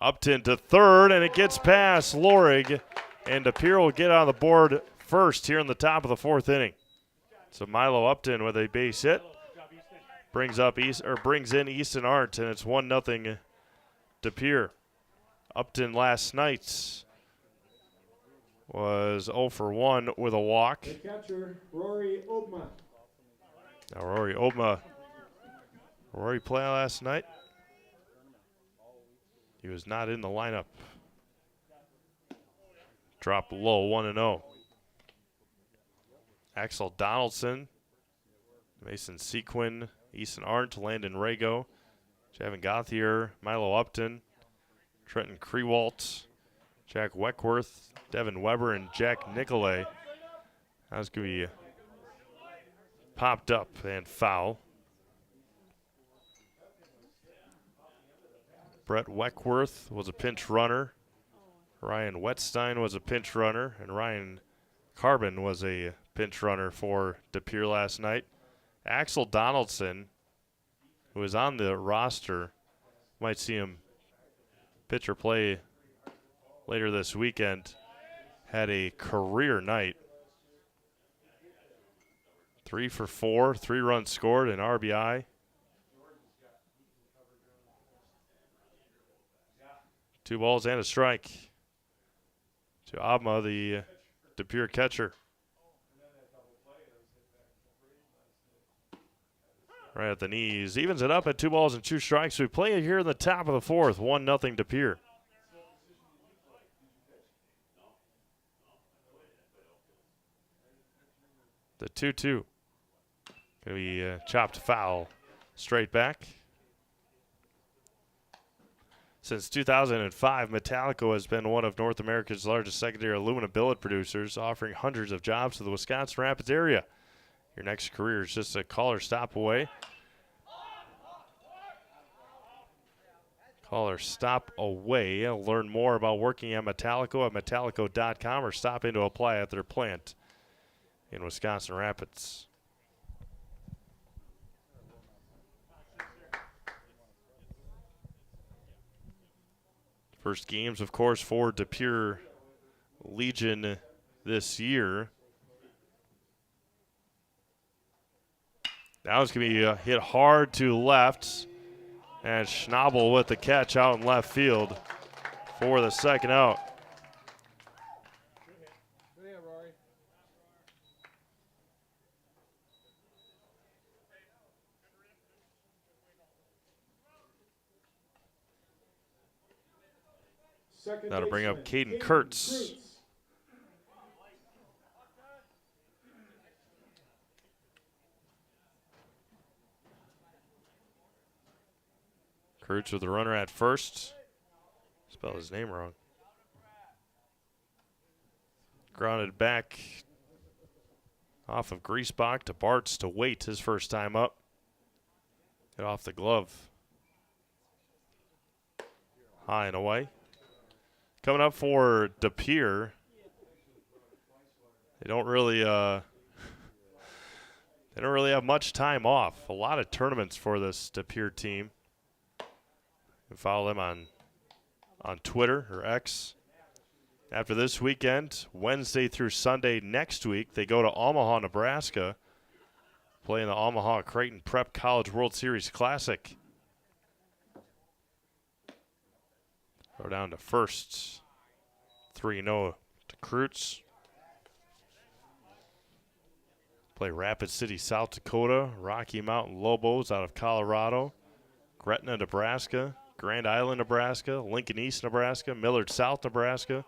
Upton to third, and it gets past Lorig, and De Pere will get on the board first here in the top of the 4th inning. So Milo Upton with a base hit brings in Easton Arndt, and it's 1-0 De Pere. Upton last night was 0 for 1 with a walk. The catcher, Rory Obma. Now Rory Obma, Rory play last night? He was not in the lineup. Dropped low, 1-0. Axel Donaldson, Mason Sequin, Easton Arndt, Landon Rago, Javin Gauthier, Milo Upton, Trenton Krewalt, Jack Weckworth, Devin Weber, and Jack Nicolay. That was going to be popped up and foul. Brett Weckworth was a pinch runner. Ryan Wetstein was a pinch runner, and Ryan Carbon was a pinch runner for De Pere last night. Axel Donaldson, who is on the roster, might see him pitch or play later this weekend, had a career night. 3 for 4, 3 runs scored, an RBI. 2 balls and a strike to Obma, the De Pere catcher. Right at the knees. Evens it up at 2 balls and 2 strikes. We play it here in the top of the 4th. 1-0 De Pere. The 2-2. Going to be chopped foul straight back. Since 2005, Metallico has been one of North America's largest secondary aluminum billet producers, offering hundreds of jobs to the Wisconsin Rapids area. Your next career is just a call or stop away. Call or stop away. Learn more about working at Metallico at metallico.com or stop in to apply at their plant in Wisconsin Rapids. First games, of course, for De Pere Legion this year. That was going to be hit hard to left. And Schnabel with the catch out in left field for the second out. That'll bring up Caden Kurtz. Kurtz with the runner at first. Spelled his name wrong. Grounded back off of Griesbach to Bartz to Waite his first time up. Hit off the glove. High and away. Coming up for De Pere. They don't really have much time off. A lot of tournaments for this De Pere team. You can follow them on Twitter or X. After this weekend, Wednesday through Sunday next week, they go to Omaha, Nebraska, play in the Omaha Creighton Prep College World Series Classic. Go down to first, 3-0 to Kreutz. Play Rapid City, South Dakota, Rocky Mountain Lobos out of Colorado, Gretna, Nebraska, Grand Island, Nebraska, Lincoln East, Nebraska, Millard South, Nebraska,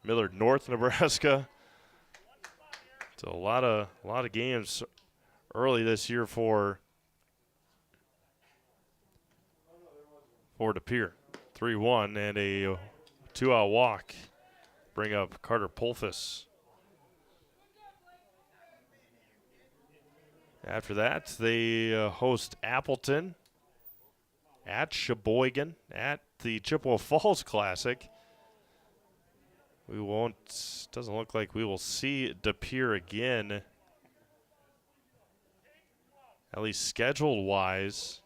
Millard North, Nebraska. So a lot of games early this year for De Pere. 3-1 and a 2-out walk. Bring up Carter Pulfus. After that, they host Appleton at Sheboygan at the Chippewa Falls Classic. Doesn't look like we will see De Pere again, at least scheduled-wise,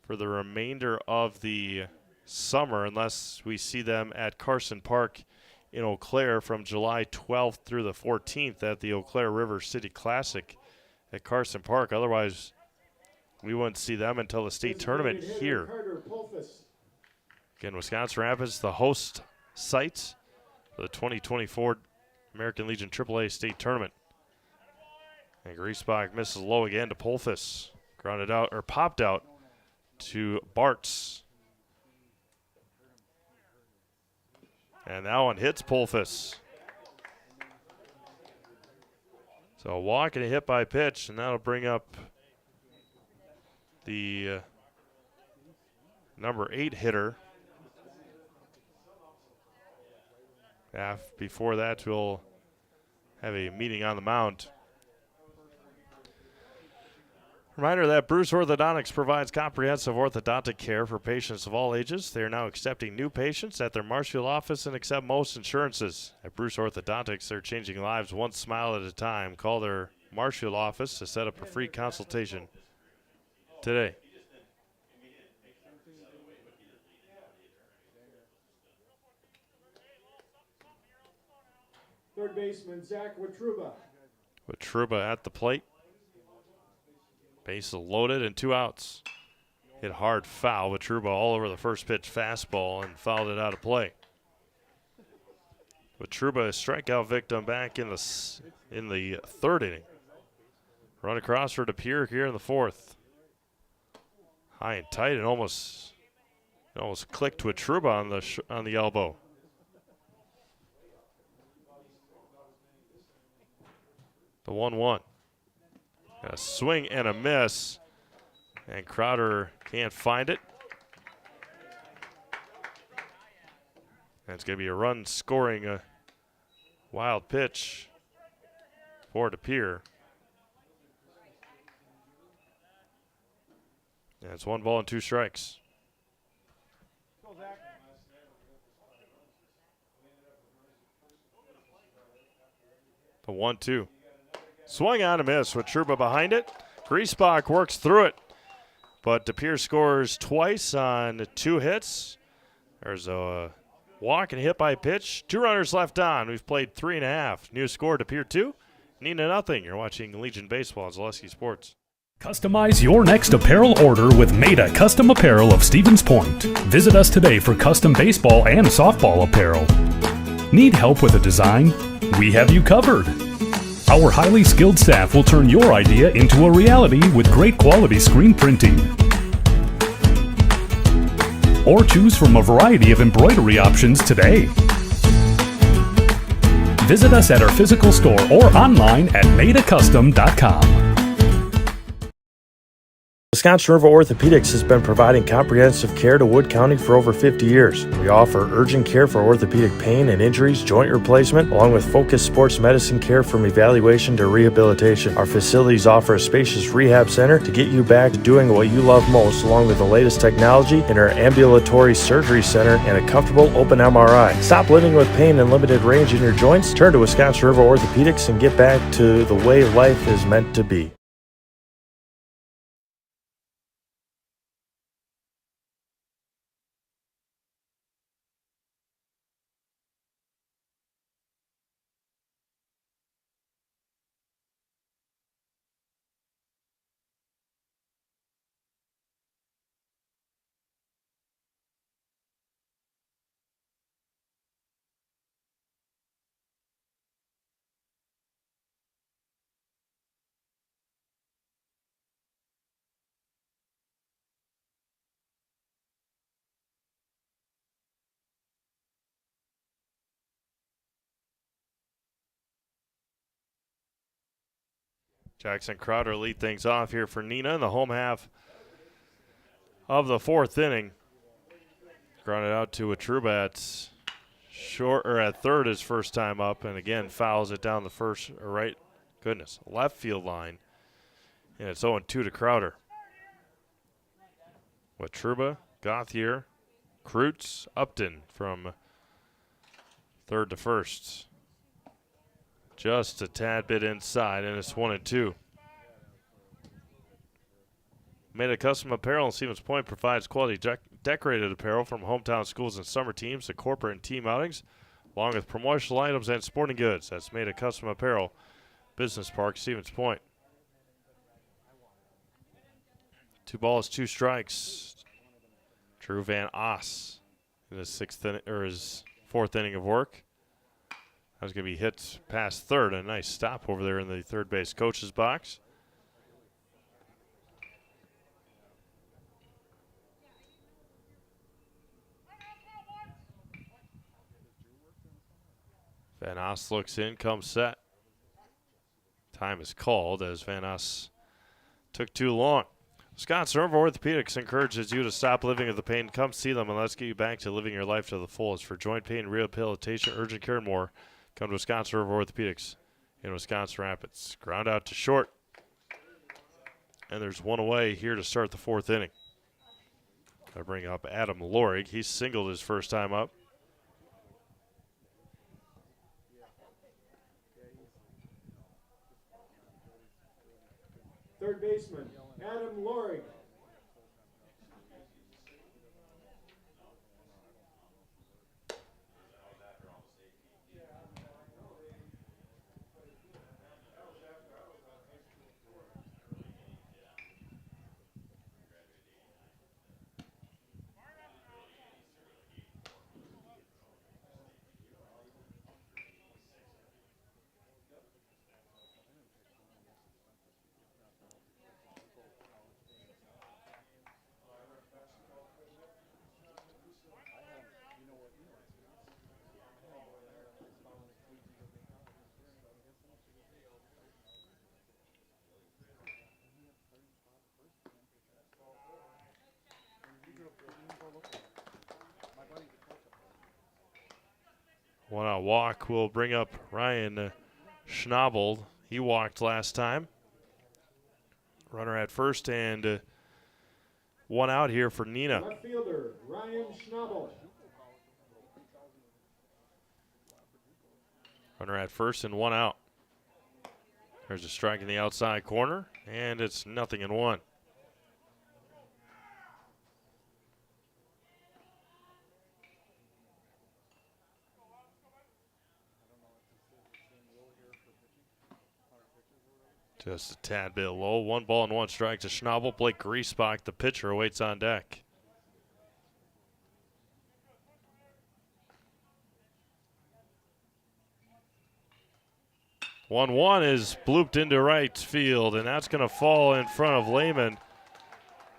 for the remainder of the summer, unless we see them at Carson Park in Eau Claire from July 12th through the 14th at the Eau Claire River City Classic at Carson Park. Otherwise, we wouldn't see them until the state tournament here. Again, Wisconsin Rapids, the host site for the 2024 American Legion AAA state tournament. And Griesbach misses low again to Pulfus. Grounded out, or popped out to Bartz. And that one hits Pulfus. So a walk and a hit by pitch, and that'll bring up the number 8 hitter. Before that, we'll have a meeting on the mound. Reminder that Bruce Orthodontics provides comprehensive orthodontic care for patients of all ages. They are now accepting new patients at their Marshfield office and accept most insurances. At Bruce Orthodontics, they're changing lives one smile at a time. Call their Marshfield office to set up a free consultation today. Third baseman, Zach Watruba. Watruba at the plate. Bases loaded and 2 outs. Hit hard foul. Watruba all over the first pitch fastball and fouled it out of play. Watruba, a strikeout victim back in the 3rd inning. Run across for De Pere here in the 4th. High and tight and almost clicked Watruba on the elbow. The 1-1. A swing and a miss, and Crowder can't find it. And it's going to be a run-scoring wild pitch for De Pere. And it's 1 ball and 2 strikes. The 1-2. Swung on a miss with Watruba behind it. Griesbach works through it, but De Pere scores twice on 2 hits. There's a walk and a hit by pitch. 2 runners left on. We've played 3.5. New score, De Pere 2, Neenah 0. You're watching Legion Baseball on Zaleski Sports. Customize your next apparel order with Neenah Custom Apparel of Stevens Point. Visit us today for custom baseball and softball apparel. Need help with a design? We have you covered. Our highly skilled staff will turn your idea into a reality with great quality screen printing. Or choose from a variety of embroidery options today. Visit us at our physical store or online at neennahcustom.com. Wisconsin River Orthopedics has been providing comprehensive care to Wood County for over 50 years. We offer urgent care for orthopedic pain and injuries, joint replacement, along with focused sports medicine care from evaluation to rehabilitation. Our facilities offer a spacious rehab center to get you back to doing what you love most, along with the latest technology in our ambulatory surgery center and a comfortable open MRI. Stop living with pain and limited range in your joints. Turn to Wisconsin River Orthopedics and get back to the way life is meant to be. Jackson Crowder lead things off here for Neenah in the home half of the fourth inning. Grounded out to Atruba at short or at third his first time up, and again fouls it down the first or right, left field line, and it's 0-2 to Crowder. With Truba, Gauthier, Kreutz, Upton from third to first. Just a tad bit inside, and it's 1-2. Made a Custom Apparel in Stevens Point provides quality decorated apparel from hometown schools and summer teams to corporate and team outings, along with promotional items and sporting goods. That's Made a Custom Apparel, Business Park, Stevens Point. 2 balls, 2 strikes. Drew Van Oss in his fourth inning of work. That was going to be hit past third. A nice stop over there in the third base coach's box. Van Oss looks in, comes set. Time is called as Van Oss took too long. Wisconsin River Orthopedics encourages you to stop living with the pain. Come see them and let's get you back to living your life to the fullest. For joint pain, rehabilitation, urgent care, and more, come to Wisconsin River Orthopedics in Wisconsin Rapids. Ground out to short. And there's one away here to start the fourth inning. I bring up Adam Lorig. He singled his first time up. Third baseman, Adam Lorig. One out walk will bring up Ryan Schnabel. He walked last time. Runner at first and one out here for Neenah. Left fielder, Ryan Schnabel. Runner at first and one out. There's a strike in the outside corner, and it's 0-1. Just a tad bit low. 1 ball and 1 strike to Schnabel. Blake Griesbach, the pitcher, awaits on deck. One is blooped into right field, and that's going to fall in front of Lehman.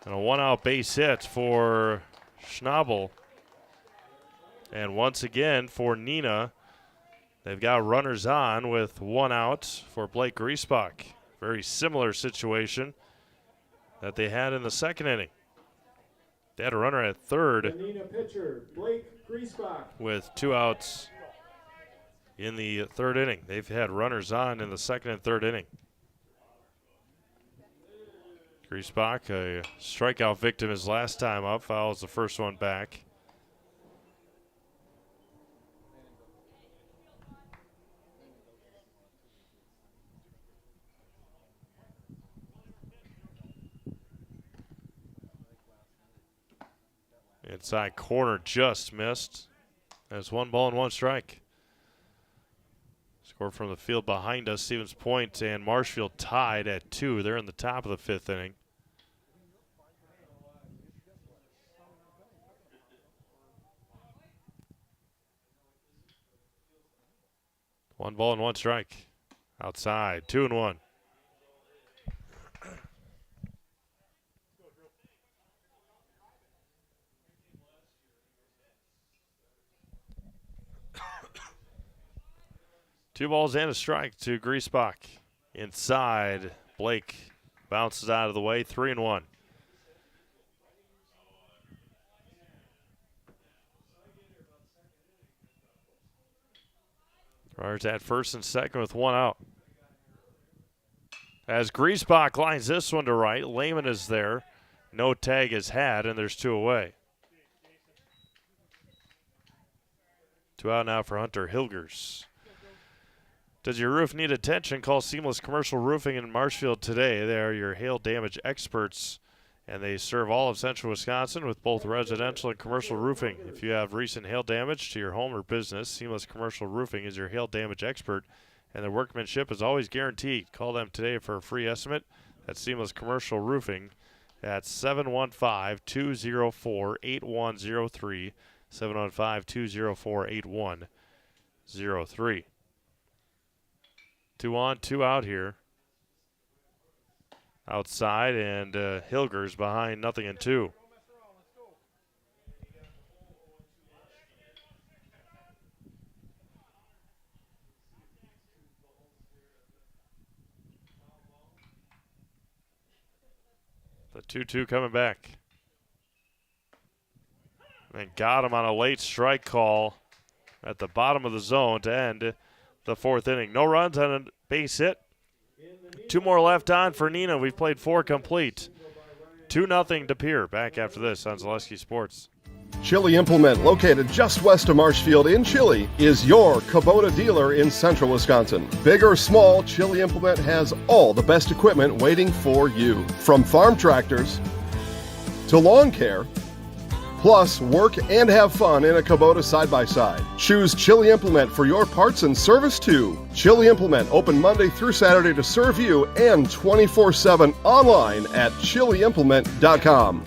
And a 1-out base hit for Schnabel. And once again for Neenah, they've got runners on with 1 out for Blake Griesbach. Very similar situation that they had in the second inning. They had a runner at third The Neenah pitcher, Blake Griesbach. with 2 outs in the third inning. They've had runners on in the second and third inning. Griesbach, a strikeout victim his last time up, fouls the first one back. Inside corner just missed. That's 1 ball and 1 strike. Score from the field behind us. Stevens Point and Marshfield tied at 2. They're in the top of the 5th inning. One ball and 1 strike. Outside, 2-1. Two balls and a strike to Griesbach. Inside, Blake bounces out of the way, 3-1. Runners at first and second with 1 out. As Griesbach lines this one to right, Lehman is there. No tag is had, and there's 2 away. 2 out now for Hunter Hilgers. Does your roof need attention? Call Seamless Commercial Roofing in Marshfield today. They are your hail damage experts, and they serve all of central Wisconsin with both residential and commercial roofing. If you have recent hail damage to your home or business, Seamless Commercial Roofing is your hail damage expert, and their workmanship is always guaranteed. Call them today for a free estimate. That's Seamless Commercial Roofing at 715-204-8103, 715-204-8103. 2 on, 2 out here. Outside, and Hilgers behind 0-2. The 2-2 coming back. And got him on a late strike call at the bottom of the zone to end the 4th inning. No runs on a base hit. 2 more left on for Neenah. We've played 4 complete. 2-0 to Pere. Back after this on Zaleski Sports. Chili Implement, located just west of Marshfield in Chili, is your Kubota dealer in central Wisconsin. Big or small, Chili Implement has all the best equipment waiting for you. From farm tractors to lawn care, plus work and have fun in a Kubota side-by-side. Choose Chili Implement for your parts and service too. Chili Implement, open Monday through Saturday to serve you, and 24/7 online at chiliimplement.com.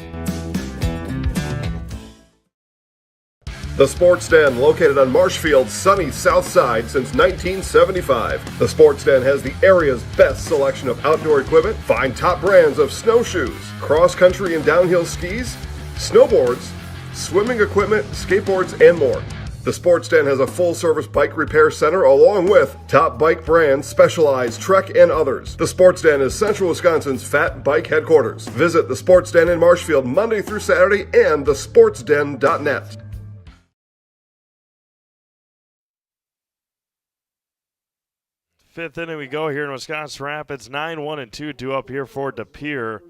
The Sports Den, located on Marshfield's sunny south side since 1975. The Sports Den has the area's best selection of outdoor equipment. Find top brands of snowshoes, cross-country and downhill skis, snowboards, swimming equipment, skateboards, and more. The Sports Den has a full-service bike repair center along with top bike brands, Specialized, Trek, and others. The Sports Den is Central Wisconsin's Fat Bike headquarters. Visit the Sports Den in Marshfield Monday through Saturday and thesportsden.net. Fifth inning we go here in Wisconsin Rapids. 9-1-2 due up here for De Pere,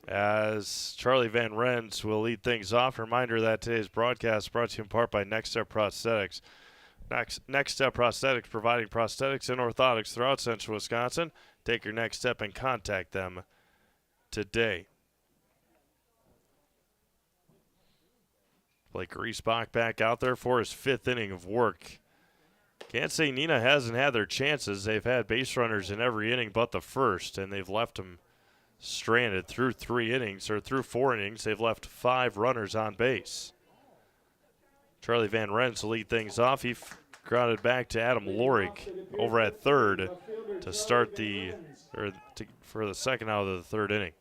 as Charlie Van Rens will lead things off. Reminder that today's broadcast brought to you in part by Next Step Prosthetics. Next Step Prosthetics, providing prosthetics and orthotics throughout central Wisconsin. Take your next step and contact them today. Blake Griesbach back out there for his 5th inning of work. Can't say Neenah hasn't had their chances. They've had base runners in every inning but the first, and they've left them stranded through 3 innings, or through 4 innings. They've left 5 runners on base. Charlie Van Rens will lead things off. He grounded back to Adam Lorig over at third to start for the second out of the 3rd inning.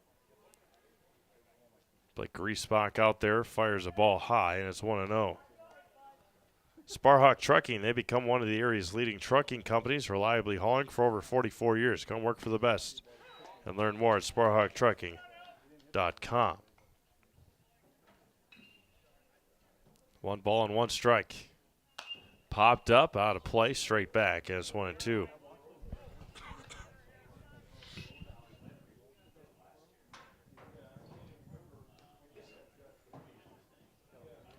Blake Griesbach out there fires a ball high, and it's 1-0. Sparhawk Trucking, they become one of the area's leading trucking companies, reliably hauling for over 44 years. Come work for the best and learn more at One ball and one strike. Popped up, out of play, straight back as 1-2.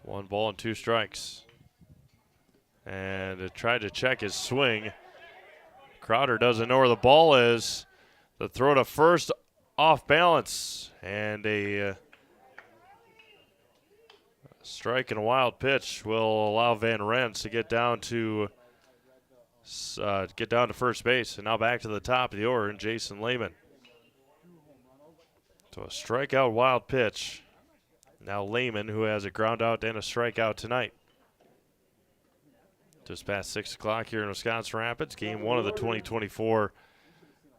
One ball and two strikes. And tried to check his swing. Crowder doesn't know where the ball is. The throw to first off balance. And a strike and a wild pitch will allow Van Rens to get down to first base. And now back to the top of the order, and Jason Lehman. So a strikeout wild pitch. Now Lehman, who has a ground out and a strikeout tonight. Just past 6 o'clock here in Wisconsin Rapids. Game 1 of the 2024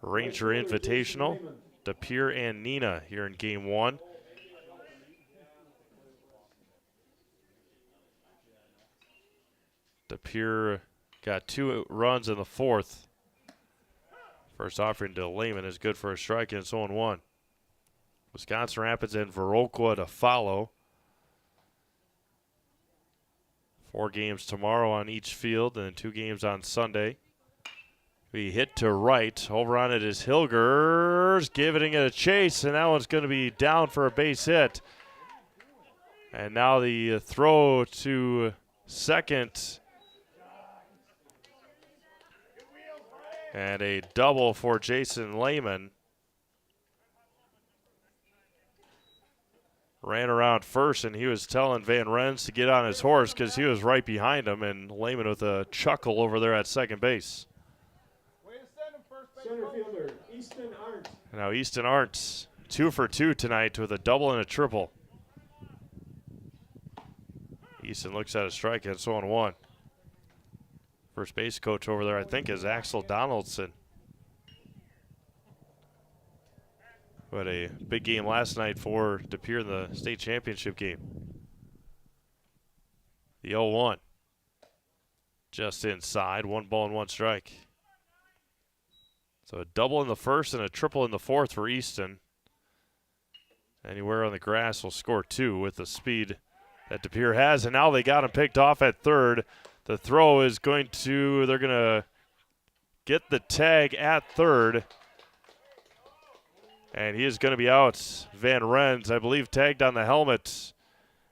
Ranger Invitational. Pere and Neenah here in Game 1. Pere got 2 runs in the fourth. First offering to Lehman is good for a strike, and it's 0-1. Wisconsin Rapids and Viroqua to follow. 4 games tomorrow on each field and 2 games on Sunday. We hit to right. Over on it is Hilgers, giving it a chase, and that one's going to be down for a base hit. And now the throw to second. And a double for Jason Lehman. Ran around first, and he was telling Van Rens to get on his horse because he was right behind him, and Lehman with a chuckle over there at second base. Center fielder, Easton Arndt. Now Easton Arndt, 2 for 2 tonight with a double and a triple. Easton looks at a strike, and it's 0-1. First base coach over there, I think, is Axel Donaldson. We had a big game last night for Pere in the state championship game. The 0-1. Just inside, 1 ball and 1 strike. So a double in the first and a triple in the fourth for Easton. Anywhere on the grass will score 2 with the speed that Pere has. And now they got him picked off at third. The throw is they're going to get the tag at third. And he is going to be out. Van Rens, I believe, tagged on the helmet.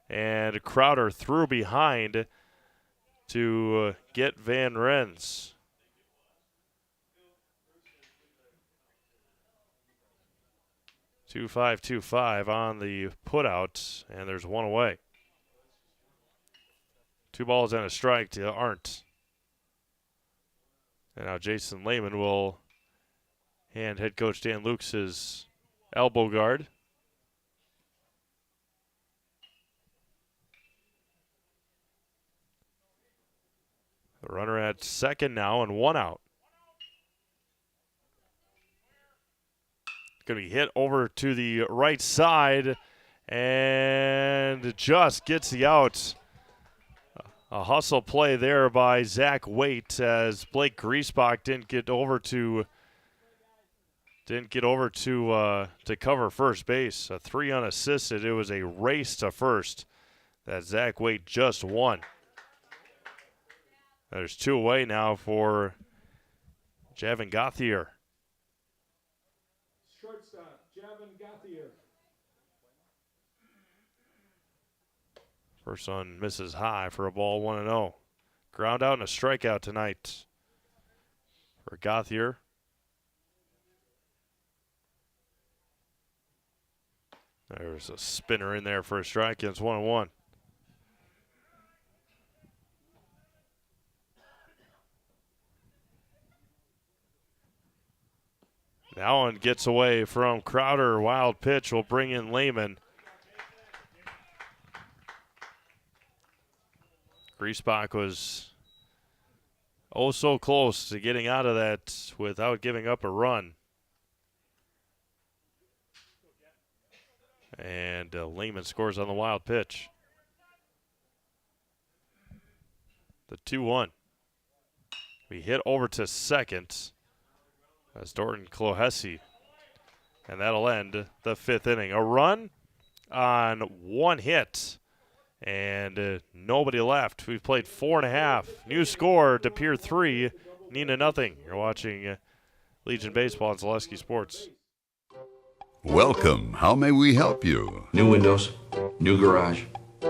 And Crowder threw behind to get Van Rens. Two five on the putout, and there's 1 away. 2 balls and a strike to Arndt. And now Jason Lehman will hand head coach Dan Lukes his elbow guard. The runner at second now and 1 out. Going to be hit over to the right side and just gets the out. A hustle play there by Zach Waite as Blake Griesbach didn't get over to cover first base. A 3 unassisted. It was a race to first that Zach Waite just won. There's 2 away now for Javin Gauthier. Shortstop, Javin Gauthier. First one misses high for a ball, 1-0. Ground out and a strikeout tonight for Gauthier. There's a spinner in there for a strike, and it's 1-1. That one gets away from Crowder. Wild pitch will bring in Lehman. Griesbach was oh so close to getting out of that without giving up a run. And Lehman scores on the wild pitch. The 2-1. We hit over to second as Dorton Clohesi And that'll end the 5th inning. A run on 1 hit. And nobody left. We've played 4.5. New score, De Pere 3, Neenah nothing. You're watching Legion Baseball on Zaleski Sports. Welcome. How may we help you? New windows, new garage,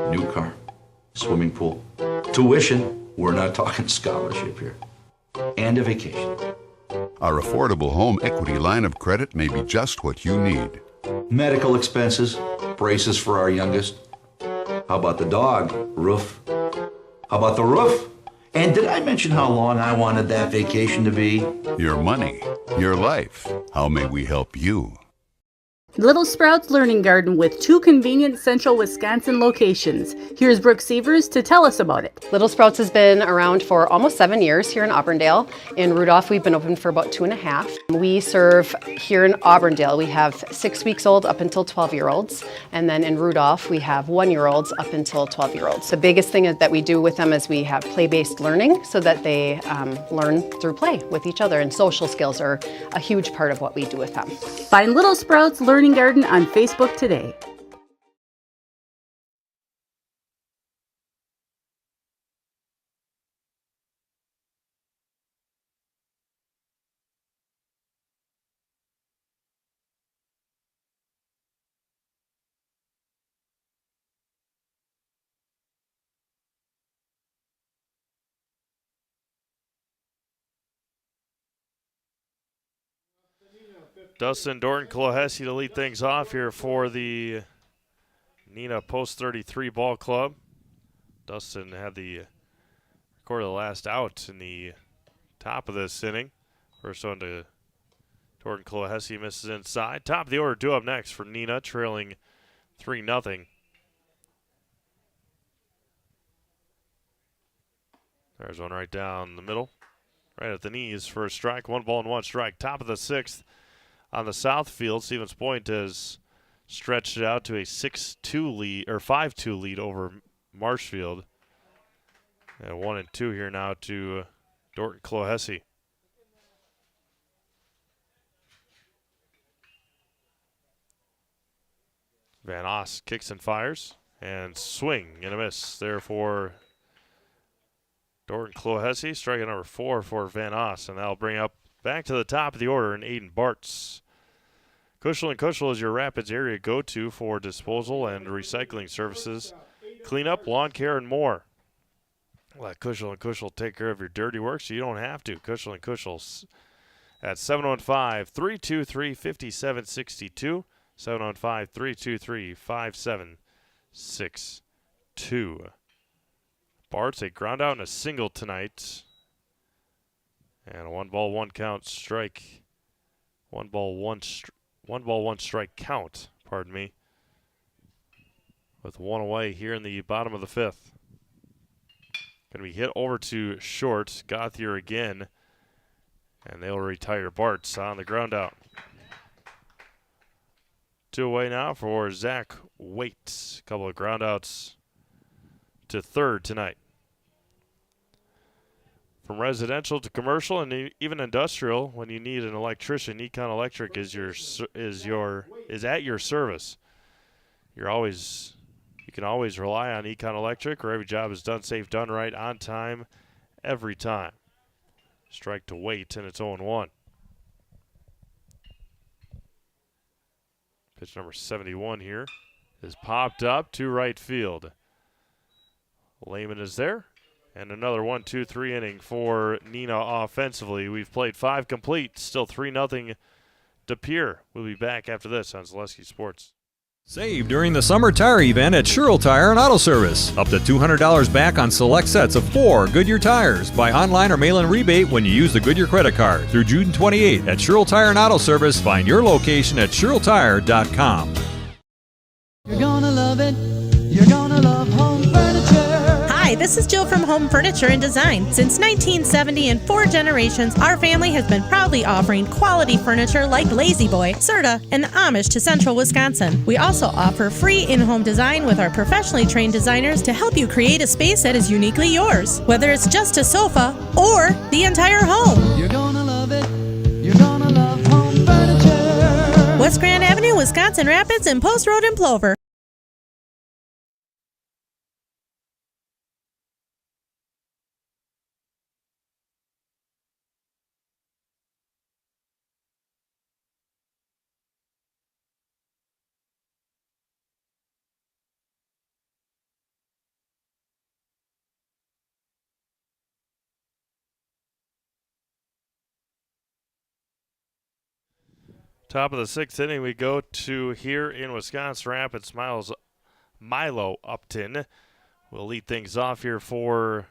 new car, swimming pool. Tuition, we're not talking scholarship here. And a vacation. Our affordable home equity line of credit may be just what you need. Medical expenses, braces for our youngest. How about the dog? Roof. How about the roof? And did I mention how long I wanted that vacation to be? Your money, your life. How may we help you? Little Sprouts Learning Garden with 2 convenient central Wisconsin locations. Here's Brooke Sievers to tell us about it. Little Sprouts has been around for almost 7 years here in Auburndale. In Rudolph, we've been open for about 2.5. We serve here in Auburndale, we have 6 weeks old up until 12-year-olds. And then in Rudolph, we have 1-year-olds up until 12-year-olds. The biggest thing that we do with them is we have play-based learning so that they learn through play with each other. And social skills are a huge part of what we do with them. Find Little Sprouts Learning Garden on Facebook today. Dustin Dorton-Colohessee to lead things off here for the Neenah Post 33 Ball Club. Dustin had recorded the last out in the top of this inning. First one to Dorton-Colohessee, misses inside. Top of the order due up next for Neenah, trailing 3-0. There's one right down the middle, right at the knees for a strike. 1 ball and 1 strike. Top of the 6th. On the south field, Stevens Point has stretched it out to a 6-2 lead or 5-2 lead over Marshfield. And 1-2 here now to Dorton-Colohessee. Van Oss kicks and fires and swing and a miss there for Dorton-Colohessee. Strike number 4 for Van Oss, and that'll bring up back to the top of the order in Aiden Bartz. Cushel & Cushel is your Rapids area go-to for disposal and recycling services, cleanup, lawn care, and more. Let Cushel & Cushel take care of your dirty work so you don't have to. Cushel & Cushel at 715-323-5762, 715-323-5762. Bartz, a ground out and a single tonight. And a 1 ball, 1 count strike. 1 ball, 1 strike count, pardon me. With 1 away here in the bottom of the 5th. Going to be hit over to short. Gauthier again. And they'll retire Bartz on the ground out. 2 away now for Zach Waite. A couple of ground outs to third tonight. From residential to commercial and even industrial, when you need an electrician, Econ Electric is at your service. You can always rely on Econ Electric, where every job is done safe, done right, on time, every time. Strike to Waite, and it's 0-1. Pitch number 71 here is popped up to right field. Lehman is there. And another 1-2-3 inning for Neenah offensively. We've played 5 complete, still 3-0 De Pere. We'll be back after this on Zaleski Sports. Save during the summer tire event at Sherrill Tire and Auto Service. Up to $200 back on select sets of 4 Goodyear tires. Buy online or mail-in rebate when you use the Goodyear credit card. Through June 28 at Sherrill Tire and Auto Service. Find your location at SherrillTire.com. You're gonna love it. You're gonna love home furniture. Hi, this is Jill from Home Furniture and Design. Since 1970 and 4 generations, our family has been proudly offering quality furniture like Lazy Boy, Serta, and Amish to Central Wisconsin. We also offer free in-home design with our professionally trained designers to help you create a space that is uniquely yours, whether it's just a sofa or the entire home. You're gonna love it. You're gonna love home furniture. West Grand Wisconsin Rapids, and Post Road in Plover. Top of the 6th inning, we go to here in Wisconsin Rapids. Milo Upton will lead things off here for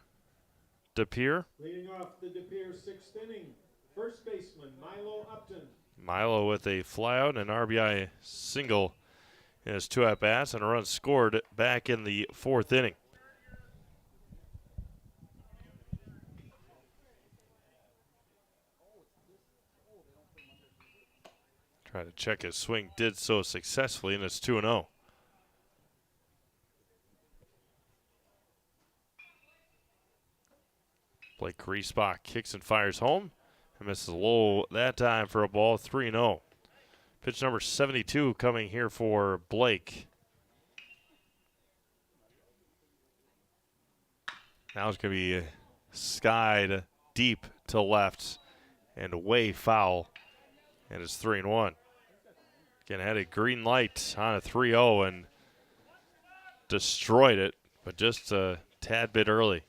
De Pere. Leading off the De Pere 6th inning, first baseman Milo Upton. Milo with a flyout and an RBI single in his 2 at-bats, and a run scored back in the 4th inning. Try to check his swing, did so successfully, and it's 2-0. Blake Griesbach kicks and fires home and misses low that time for a ball, 3-0. Pitch number 72 coming here for Blake. Now it's going to be skied deep to left and way foul, and it's 3-1. Again, had a green light on a 3-0 and destroyed it, but just a tad bit early.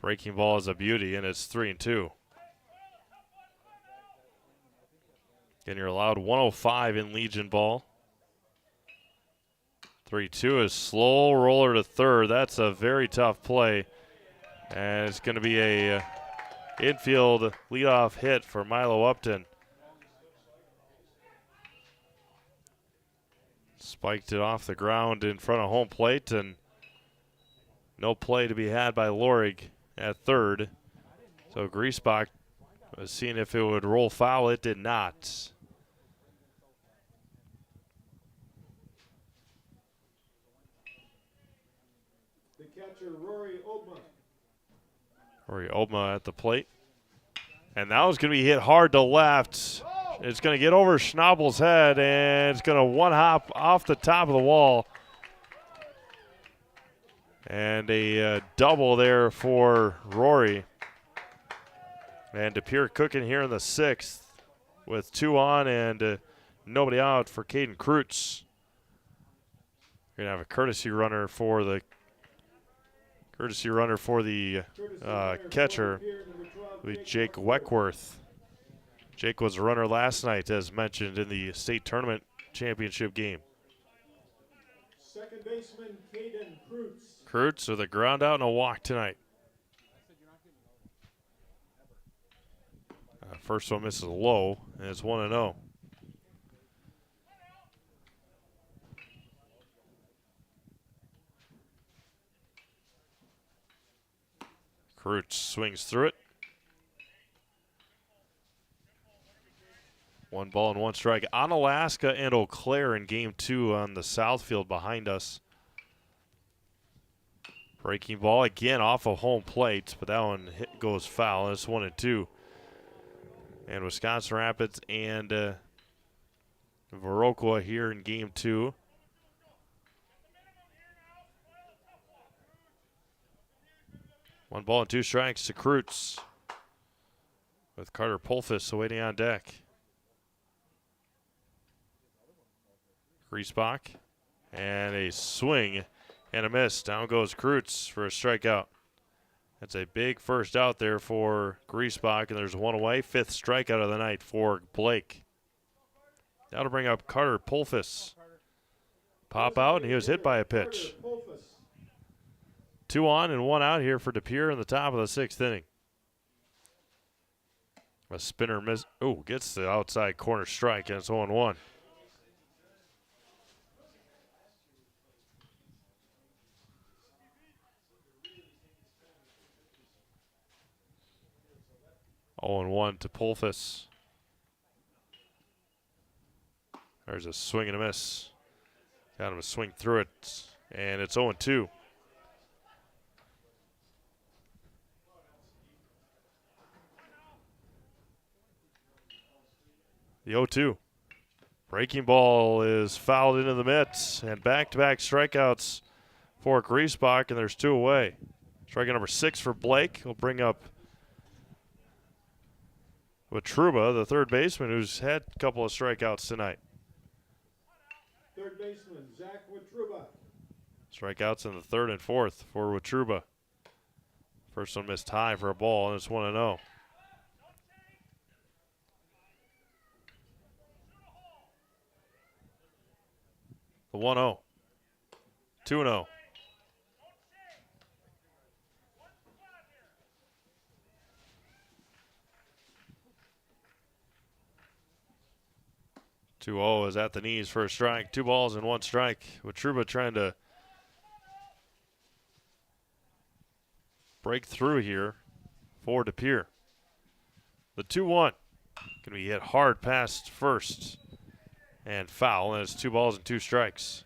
Breaking ball is a beauty, and it's 3-2. Again, you're allowed 105 in Legion ball. 3-2 is slow roller to third. That's a very tough play, and it's going to be a infield leadoff hit for Milo Upton. Spiked it off the ground in front of home plate, and no play to be had by Lorig at third. So Griesbach was seeing if it would roll foul. It did not. The catcher, Rory Obma. Rory Obma at the plate. And that was going to be hit hard to left. It's going to get over Schnabel's head, and it's going to one-hop off the top of the wall. And a double there for Rory. And De Pere cooking here in the 6th with 2 on and nobody out for Caden Kreutz. We're going to have a courtesy runner for the catcher with Jake Weckworth. Jake was a runner last night, as mentioned, in the state tournament championship game. Second baseman Caden Kreutz. Kreutz with a ground out and a walk tonight. First one misses low, and it's 1-0. Kreutz swings through it. 1 ball and 1 strike on Alaska and Eau Claire in game 2 on the south field behind us. Breaking ball again off of home plate, but that one goes foul. It's 1-2. And Wisconsin Rapids and Viroqua here in game 2. One ball and 2 strikes to Kreutz, with Carter Polfus awaiting on deck. Griesbach, and a swing and a miss. Down goes Kreutz for a strikeout. That's a big first out there for Griesbach, and there's 1 away. 5th strikeout of the night for Blake. That'll bring up Carter Polfus. Pop out, and he was hit by a pitch. 2 on and 1 out here for De Pere in the top of the 6th inning. A spinner miss. Oh, gets the outside corner strike, and it's 0-1. Oh, 0-1 to Polfus. There's a swing and a miss. Got him to swing through it, and it's 0-2. The 0-2. Breaking ball is fouled into the mitts, and back-to-back strikeouts for Griesbach, and there's 2 away. Strikeout number 6 for Blake. He'll bring up Watruba, the third baseman, who's had a couple of strikeouts tonight. Third baseman, Zach Watruba. Strikeouts in the 3rd and 4th for Watruba. First one missed high for a ball, and it's 1-0. The 1-0. 2-0. Two-0 is at the knees for a strike. 2 balls and 1 strike. Watruba trying to break through here for DePere. The 2-1 going to be hit hard past first and foul, and it's 2 balls and 2 strikes.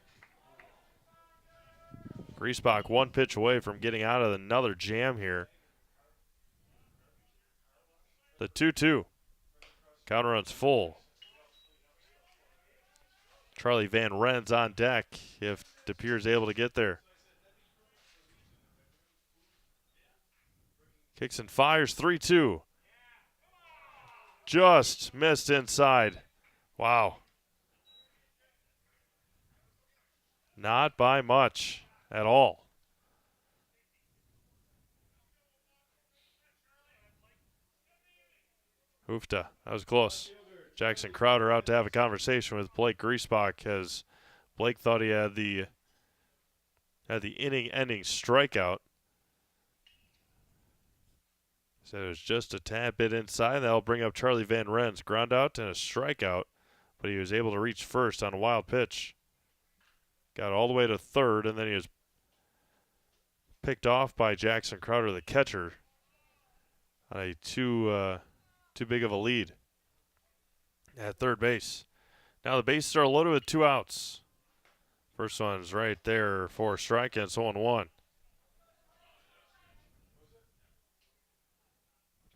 Griesbach 1 pitch away from getting out of another jam here. The 2-2. Counter runs full. Charlie Van Ren's on deck if DePere's able to get there. Kicks and fires, 3-2. Just missed inside. Wow. Not by much at all. Hoofda, that was close. Jackson Crowder out to have a conversation with Blake Griesbach as Blake thought he had the inning-ending strikeout. Said it was just a tad bit inside. That'll bring up Charlie Van Ren's ground out and a strikeout, but he was able to reach first on a wild pitch. Got all the way to third, and then he was picked off by Jackson Crowder, the catcher, on a too big of a lead at third base. Now the bases are loaded with 2 outs. First one's right there for a strike, and it's 0-1.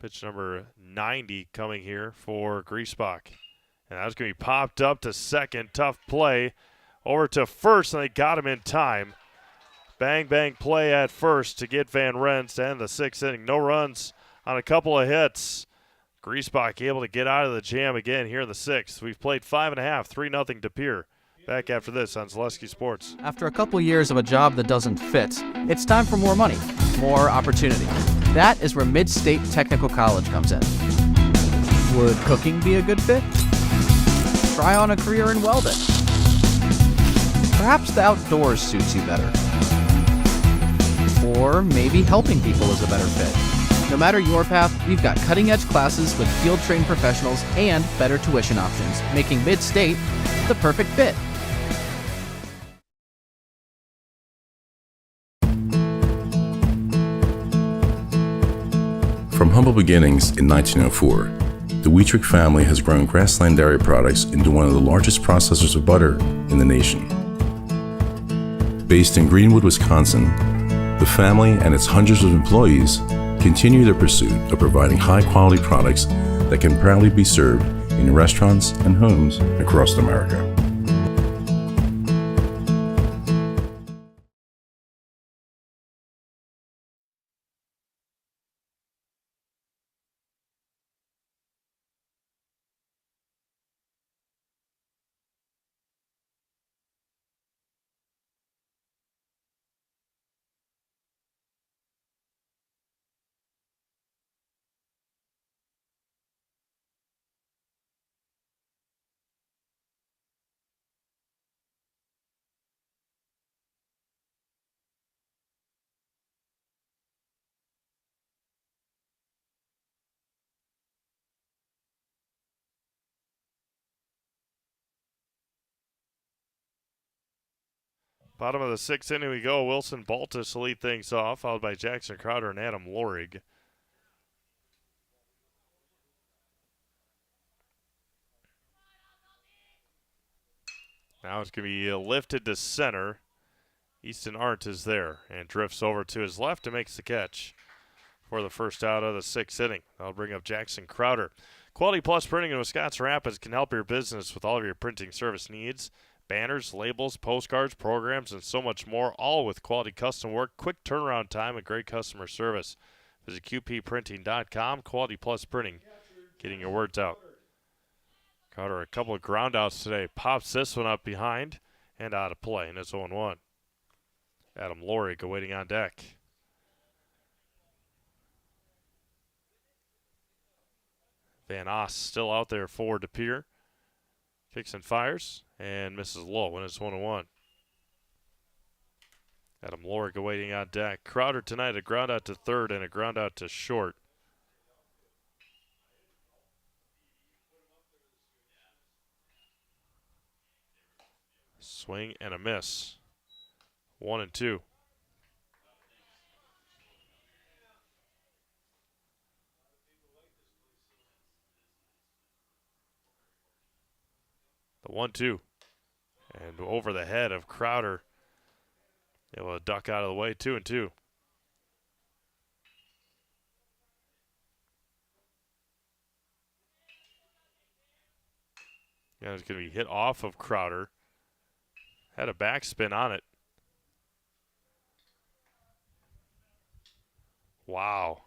Pitch number 90 coming here for Griesbach. And that's going to be popped up to second. Tough play. Over to first, and they got him in time. Bang, bang play at first to get Van Rens to end the 6th inning. No runs on a couple of hits. Griesbach able to get out of the jam again here in the 6th. We've played 5.5, 3-0 DePere. Back after this on Zaleski Sports. After a couple years of a job that doesn't fit, it's time for more money, more opportunity. That is where Mid-State Technical College comes in. Would cooking be a good fit? Try on a career in welding. Perhaps the outdoors suits you better. Or maybe helping people is a better fit. No matter your path, we've got cutting-edge classes with field-trained professionals and better tuition options, making Mid-State the perfect fit. From humble beginnings in 1904, the Wheatrick family has grown Grassland Dairy Products into one of the largest processors of butter in the nation. Based in Greenwood, Wisconsin, the family and its hundreds of employees continue their pursuit of providing high-quality products that can proudly be served in restaurants and homes across America. Bottom of the 6th inning we go. Wilson Baltus will lead things off, followed by Jackson Crowder and Adam Lorig. Now it's going to be lifted to center. Easton Arndt is there and drifts over to his left and makes the catch for the first out of the 6th inning. That'll bring up Jackson Crowder. Quality Plus Printing in Wisconsin Rapids can help your business with all of your printing service needs. Banners, labels, postcards, programs, and so much more, all with quality custom work, quick turnaround time, and great customer service. Visit qpprinting.com. Quality Plus Printing, getting your words out. Crowder, a couple of groundouts today. Pops this one up behind and out of play, and it's 0-1. Adam Lorig awaiting on deck. Van Oss still out there for DePere. Kicks and fires and misses low, and it's 1-1. Adam Lorig awaiting on deck. Crowder tonight, a ground out to third and a ground out to short. Swing and a miss. 1-2. The 1-2. And over the head of Crowder. Able to duck out of the way. 2-2. Yeah, it's going to be hit off of Crowder. Had a backspin on it. Wow.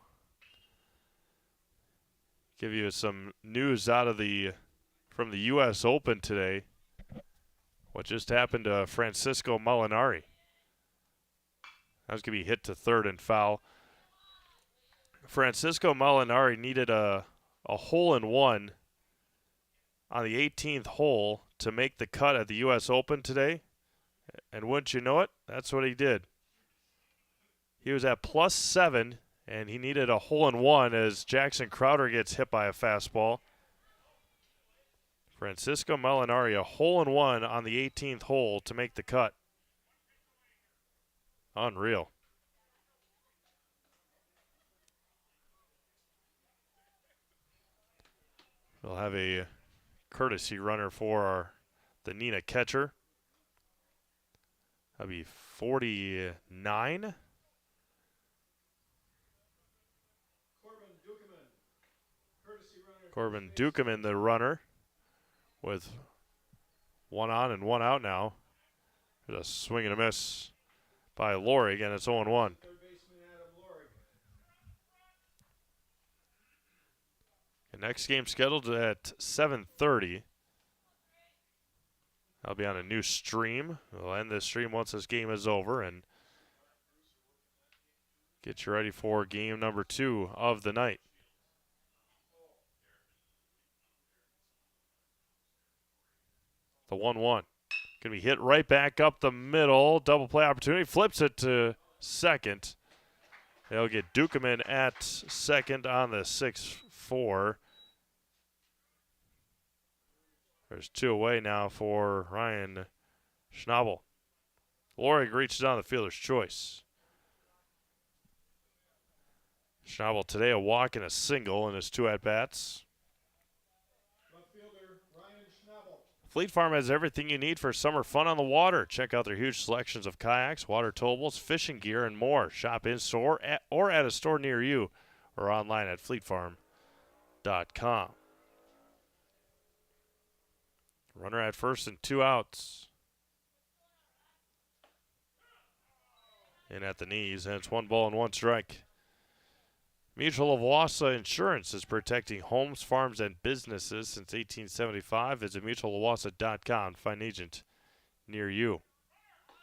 Give you some news out of from the U.S. Open today. What just happened to Francisco Molinari? That was going to be hit to third and foul. Francisco Molinari needed a hole-in-one on the 18th hole to make the cut at the U.S. Open today. And wouldn't you know it, that's what he did. He was at +7, and he needed a hole-in-one as Jackson Crowder gets hit by a fastball. Francisco Molinari, a hole-in-one on the 18th hole to make the cut. Unreal. We'll have a courtesy runner for the Neenah catcher. That'll be 49. Corbin Dukeman, the runner, with one on and one out now. There's a swing and a miss by Lorig, and it's 0-1. The next game scheduled at 7:30. I'll be on a new stream. We'll end this stream once this game is over and get you ready for game number 2 of the night. The 1-1. Going to be hit right back up the middle. Double play opportunity. Flips it to second. They'll get Dukeman at second on the 6-4. There's 2 away now for Ryan Schnabel. Lorig reaches on the fielder's choice. Schnabel today a walk and a single in his 2 at-bats. Fleet Farm has everything you need for summer fun on the water. Check out their huge selections of kayaks, water towables, fishing gear, and more. Shop in-store or at a store near you or online at fleetfarm.com. Runner at first and 2 outs. In at the knees, and it's 1 ball and 1 strike. Mutual of Wausau Insurance is protecting homes, farms, and businesses since 1875. Visit mutualowassa.com to find an agent near you.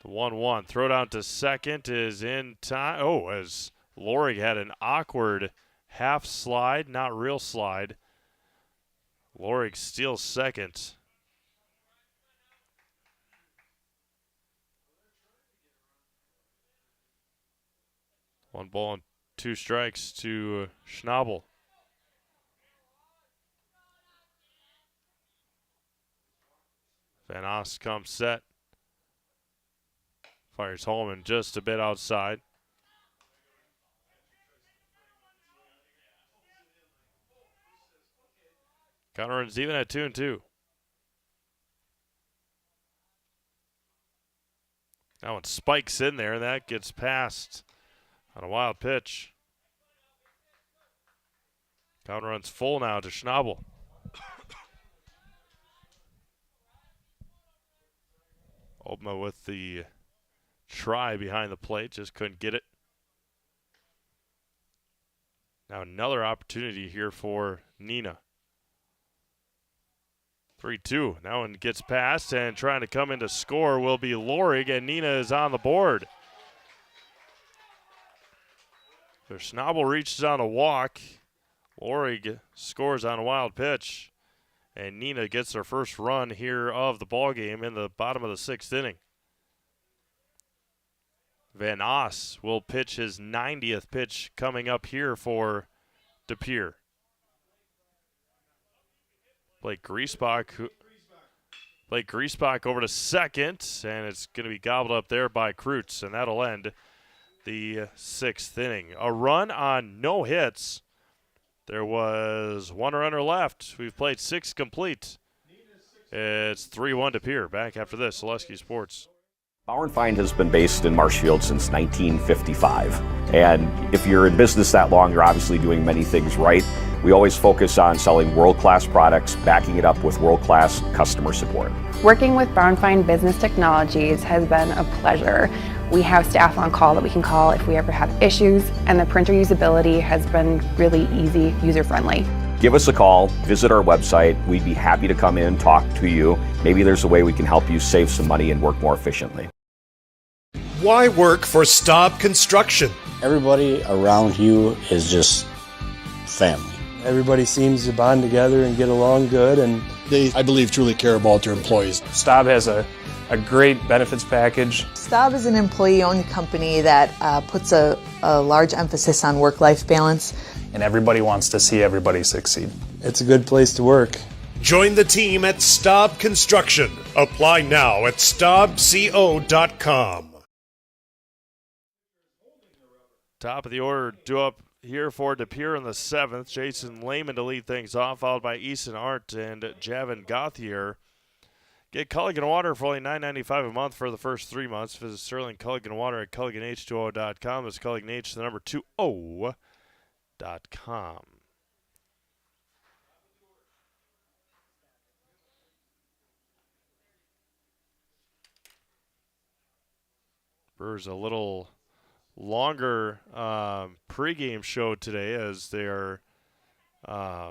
The 1-1 throw down to second is in time. Oh, as Lorig had an awkward half slide, not real slide. Lorig steals second. One ball and 2 strikes to Schnabel. Van Oss comes set. Fires home and just a bit outside. Count runs even at 2-2. That one spikes in there. That gets past on a wild pitch. Down runs full now to Schnabel. Obma with the try behind the plate, just couldn't get it. Now another opportunity here for Neenah. 3-2. Now one gets past, and trying to come in to score will be Lorig, and Neenah is on the board. So Schnabel reaches on a walk. Lorig scores on a wild pitch. And Neenah gets their first run here of the ballgame in the bottom of the 6th inning. Van Oss will pitch his 90th pitch coming up here for De Pere. Blake Griesbach over to second, and it's going to be gobbled up there by Kreutz, and that'll end the 6th inning. A run on no hits. There was one runner left. We've played 6 complete. It's 3-1 De Pere. Back after this, Zaleski Sports. Bauer & Feind has been based in Marshfield since 1955. And if you're in business that long, you're obviously doing many things right. We always focus on selling world-class products, backing it up with world-class customer support. Working with Bauer & Feind Business Technologies has been a pleasure. We have staff on call that we can call if we ever have issues, and the printer usability has been really easy, user-friendly. Give us a call, visit our website. We'd be happy to come in, talk to you. Maybe there's a way we can help you save some money and work more efficiently. Why work for Staub Construction? Everybody around you is just family. Everybody seems to bond together and get along good, and they, I believe, truly care about their employees. Staub has a great benefits package. Staub is an employee-owned company that puts a large emphasis on work-life balance. And everybody wants to see everybody succeed. It's a good place to work. Join the team at Staub Construction. Apply now at staubco.com. Top of the order due up here for De Pere in the 7th. Jason Lehman to lead things off, followed by Easton Arndt and Javin Gauthier. Get Culligan Water for only $9.95 a month for the first 3 months. Visit Sterling Culligan Water at CulliganH2O.com. It's Culligan H, the number 20.com. Brewers a little longer pregame show today as they are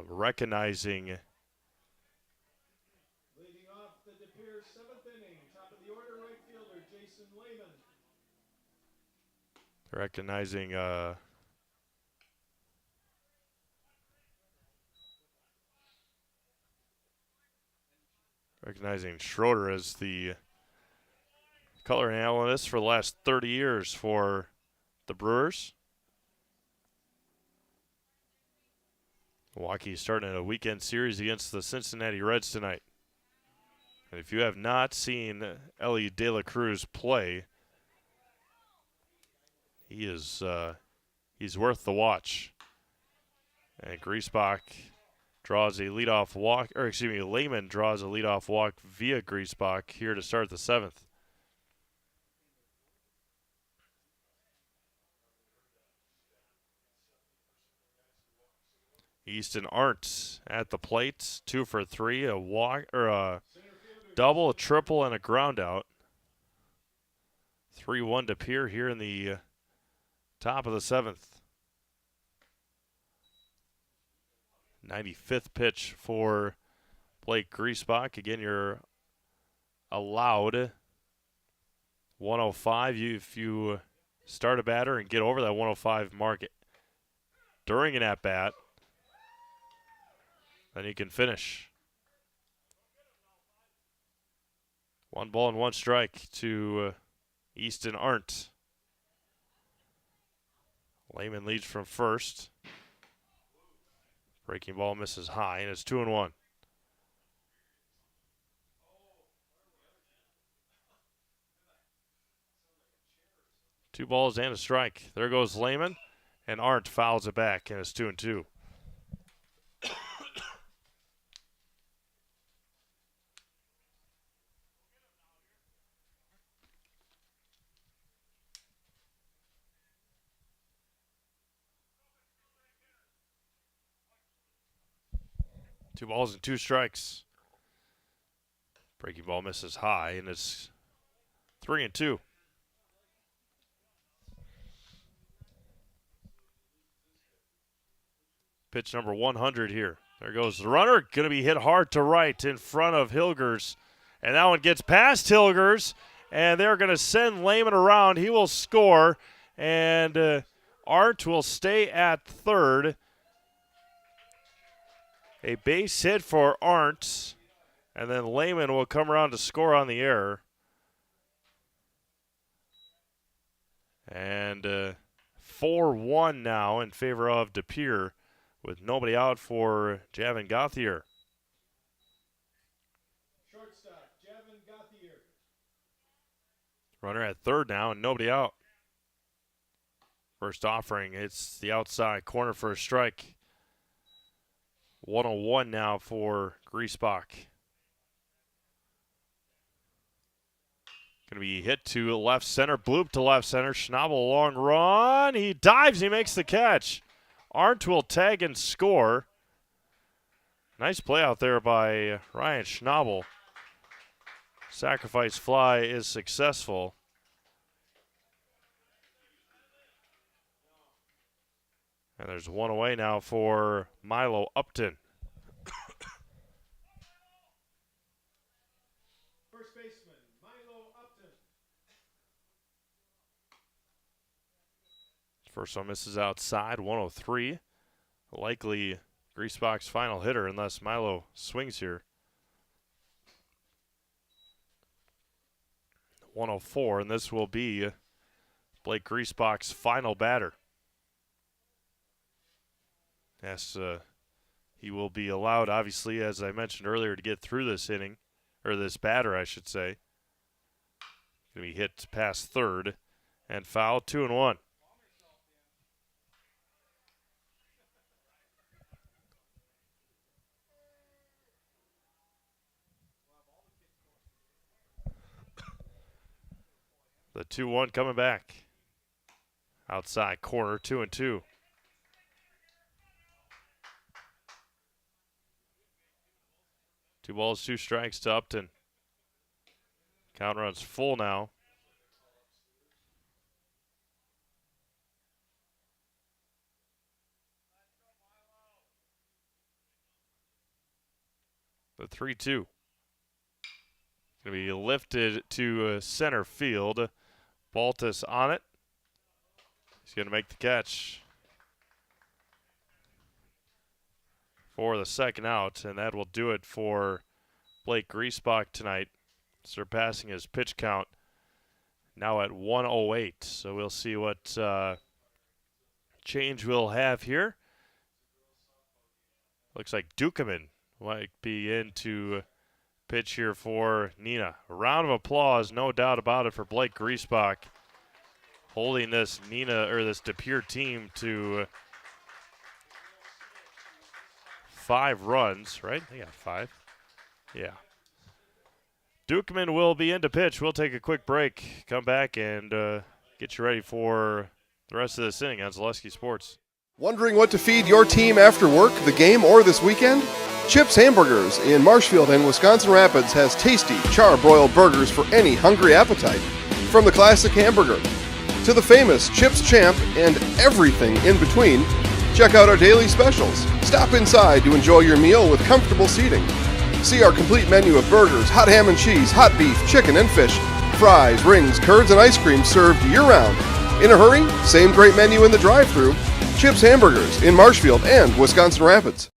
recognizing Leading off the De Pere 7th inning, top of the order, right fielder Jason Lehman. recognizing Schroeder as the color analyst for the last 30 years for the Brewers. Milwaukee starting a weekend series against the Cincinnati Reds tonight. And if you have not seen Ellie De La Cruz play, he's worth the watch. And Griesbach draws a leadoff walk, or excuse me, Lehman draws a leadoff walk via Griesbach here to start the 7th. Easton Arndt at the plate, 2 for 3, a walk or a double, a triple, and a ground out. 3-1 to Pere here in the top of the 7th. 95th pitch for Blake Griesbach. Again, you're allowed 105 if you start a batter and get over that 105 mark during an at-bat. Then you can finish. 1 ball and 1 strike to Easton Arndt. Lehman leads from first. Breaking ball misses high, and it's 2-1. Two balls and a strike. There goes Lehman, and Arndt fouls it back, and it's 2-2. 2 balls and 2 strikes. Breaking ball misses high, and it's 3-2. Pitch number 100 here. There goes the runner. Going to be hit hard to right in front of Hilgers. And that one gets past Hilgers, and they're going to send Lehman around. He will score, and Art will stay at third. A base hit for Arndt, and then Lehman will come around to score on the error. And 4-1 now in favor of DePere, with nobody out for Javin Gauthier. Shortstop, Javin Gauthier. Runner at third now and nobody out. First offering hits the outside corner for a strike. 101 now for Griesbach. Going to be hit to left center, bloop to left center. Schnabel long run. He dives, he makes the catch. Arndt will tag and score. Nice play out there by Ryan Schnabel. Sacrifice fly is successful. And there's one away now for Milo Upton. First baseman, Milo Upton. First one misses outside, 103. Likely Griesbach's final hitter unless Milo swings here. 104, and this will be Blake Griesbach's final batter. Yes, he will be allowed, obviously, as I mentioned earlier, to get through this inning, or this batter, I should say. Going to be hit past third and fouled, 2-1. The 2-1 coming back. Outside corner, 2-2. Two balls, 2 strikes to Upton. Count runs full now. The 3-2. Going to be lifted to center field. Baltus on it. He's going to make the catch for the second out, and that will do it for Blake Griesbach tonight, surpassing his pitch count now at 108. So we'll see what change we'll have here. Looks like Dukeman might be in to pitch here for Neenah. A round of applause, no doubt about it, for Blake Griesbach, holding this Neenah, or this DePere team, to 5 runs, right? They got 5. Yeah. Dukeman will be in to pitch. We'll take a quick break, come back, and get you ready for the rest of this inning on Zaleski Sports. Wondering what to feed your team after work, the game, or this weekend? Chips Hamburgers in Marshfield and Wisconsin Rapids has tasty, char-broiled burgers for any hungry appetite. From the classic hamburger to the famous Chips Champ and everything in between, check out our daily specials. Stop inside to enjoy your meal with comfortable seating. See our complete menu of burgers, hot ham and cheese, hot beef, chicken and fish, fries, rings, curds, and ice cream served year-round. In a hurry? Same great menu in the drive-thru. Chips Hamburgers in Marshfield and Wisconsin Rapids.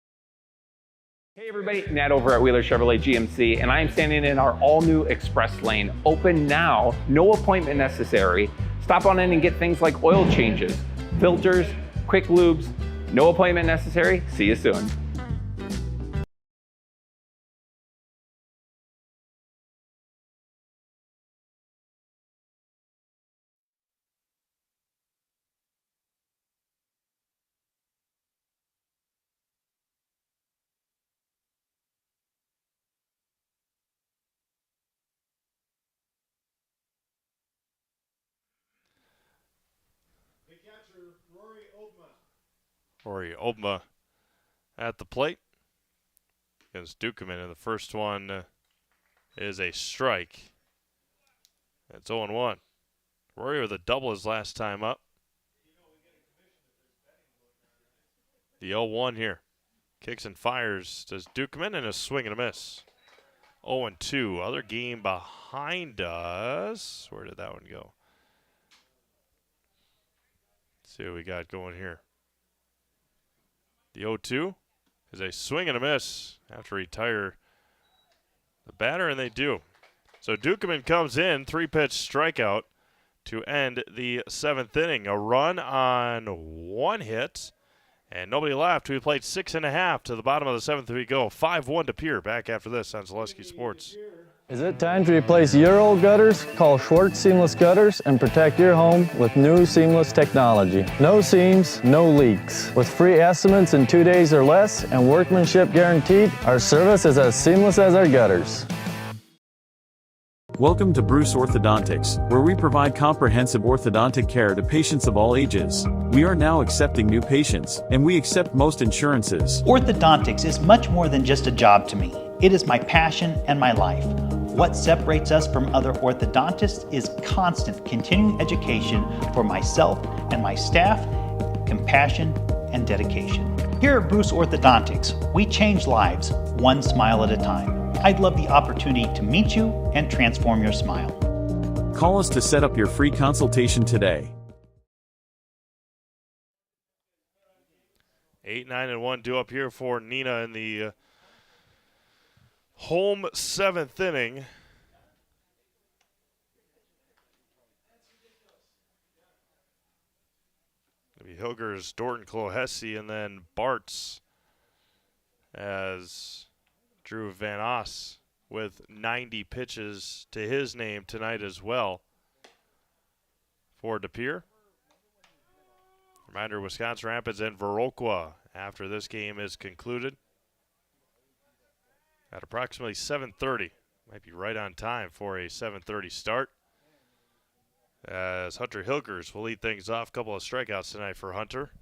Hey everybody, Nat over at Wheeler Chevrolet GMC, and I am standing in our all-new Express Lane. Open now, no appointment necessary. Stop on in and get things like oil changes, filters, quick lubes. No appointment necessary. See you soon. The catcher, Rory Obma. Rory Obma at the plate. against Dukeman, and the first one is a strike. It's 0-1. Rory with a double his last time up. The 0-1 here. Kicks and fires. Does Dukeman, and a swing and a miss. 0-2. Other game behind us. Where did that one go? Let's see what we got going here. The 0-2 is a swing and a miss. Have to retire the batter, and they do. So Dukeman comes in, 3-pitch strikeout to end the 7th inning. A run on 1 hit, and nobody left. We played 6.5 to the bottom of the 7th. We go 5-1 to Pere. Back after this on Zaleski Sports. Is it time to replace your old gutters? Call Schwartz Seamless Gutters and protect your home with new seamless technology. No seams, no leaks. With free estimates in 2 days or less and workmanship guaranteed, our service is as seamless as our gutters. Welcome to Bruce Orthodontics, where we provide comprehensive orthodontic care to patients of all ages. We are now accepting new patients, and we accept most insurances. Orthodontics is much more than just a job to me. It is my passion and my life. What separates us from other orthodontists is constant continuing education for myself and my staff, compassion, and dedication. Here at Bruce Orthodontics, we change lives one smile at a time. I'd love the opportunity to meet you and transform your smile. Call us to set up your free consultation today. 8-9-1 due up here for Neenah in the home 7th inning. Maybe Hilgers, Dorton, Clohessy, and then Bartz as Drew Van Oss with 90 pitches to his name tonight as well for De Pere. Reminder, Wisconsin Rapids and Viroqua after this game is concluded at approximately 7:30. Might be right on time for a 7:30 start, as Hunter Hilgers will lead things off. A couple of strikeouts tonight for Hunter.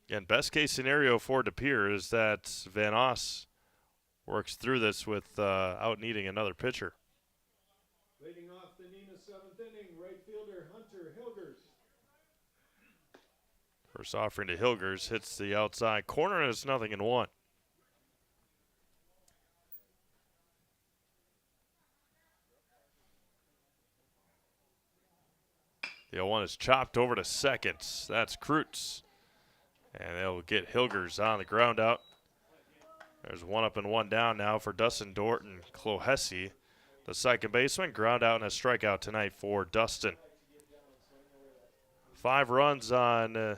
Again, best case scenario for De Pere is that Van Oss works through this without needing another pitcher. Leading off the Neenah 7th inning, right fielder Hunter Hilgers. First offering to Hilgers, hits the outside corner, and it's 0-1. The 0-1 is chopped over to second. That's Kreutz. And they'll get Hilgers on the ground out. There's 1 up and 1 down now for Dustin Dorton. Clohessy, the second baseman, ground out and a strikeout tonight for Dustin. 5 runs on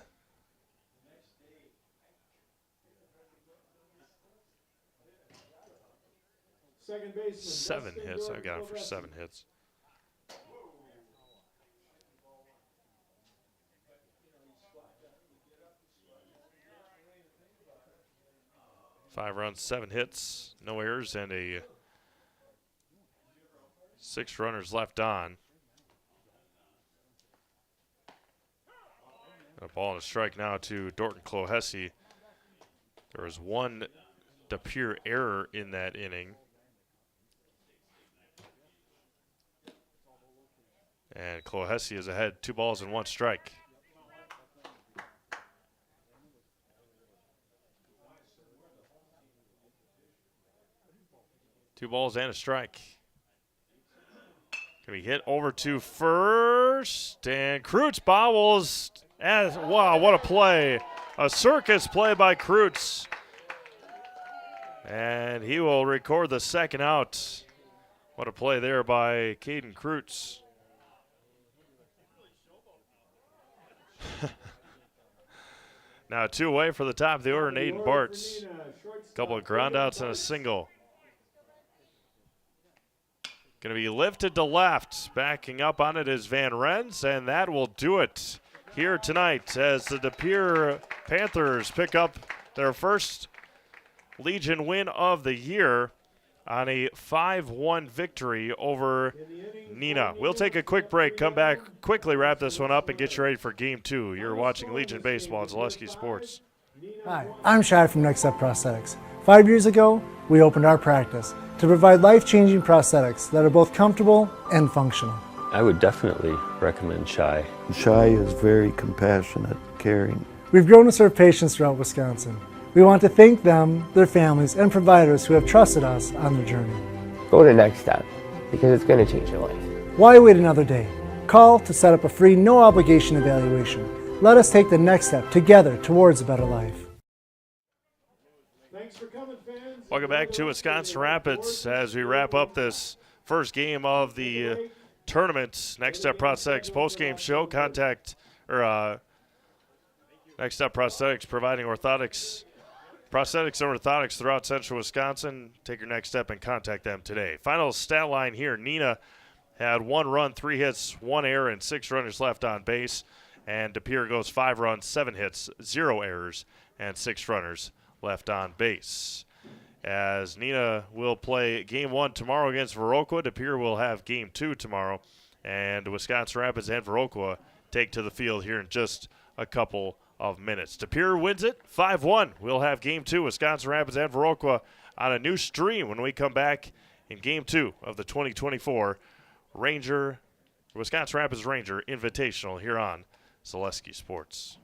Second baseman, 7 Dustin hits. Dorton, I've got him for Clohessy. 7 hits. Five runs, 7 hits, no errors, and a 6 runners left on. A ball and a strike now to Dorton Clohessy. There was 1 De Pere error in that inning. And Clohessy is ahead, 2 balls and 1 strike. Two balls and a strike. Can be hit over to first, and Kreutz bobbles. And wow, what a play! A circus play by Kreutz, and he will record the second out. What a play there by Caden Kreutz. Now 2 away for the top of the order, Naden Bartz. Couple of ground outs and a single. Going to be lifted to left. Backing up on it is Van Rens, and that will do it here tonight as the De Pere Panthers pick up their first Legion win of the year on a 5-1 victory over Neenah. We'll take a quick break, come back, quickly wrap this one up, and get you ready for Game 2. You're watching Legion Baseball on Zaleski Sports. Hi, I'm Shai from Next Step Prosthetics. 5 years ago, we opened our practice to provide life-changing prosthetics that are both comfortable and functional. I would definitely recommend Shai. Shai is very compassionate, caring. We've grown to serve patients throughout Wisconsin. We want to thank them, their families, and providers who have trusted us on their journey. Go to Next Step, because it's going to change your life. Why wait another day? Call to set up a free, no-obligation evaluation. Let us take the next step together towards a better life. Welcome back to Wisconsin Rapids as we wrap up this first game of the tournament. Next Step Prosthetics postgame show. Next Step Prosthetics providing prosthetics and orthotics throughout central Wisconsin. Take your next step and contact them today. Final stat line here. Neenah had 1 run, 3 hits, 1 error, and 6 runners left on base. And De Pere goes 5 runs, 7 hits, 0 errors, and 6 runners left on base. As Neenah will play Game 1 tomorrow against Viroqua, De Pere will have Game 2 tomorrow. And Wisconsin Rapids and Viroqua take to the field here in just a couple of minutes. De Pere wins it 5-1. We'll have Game 2, Wisconsin Rapids and Viroqua, on a new stream when we come back in Game 2 of the 2024 Wisconsin Rapids Ranger Invitational here on Zaleski Sports.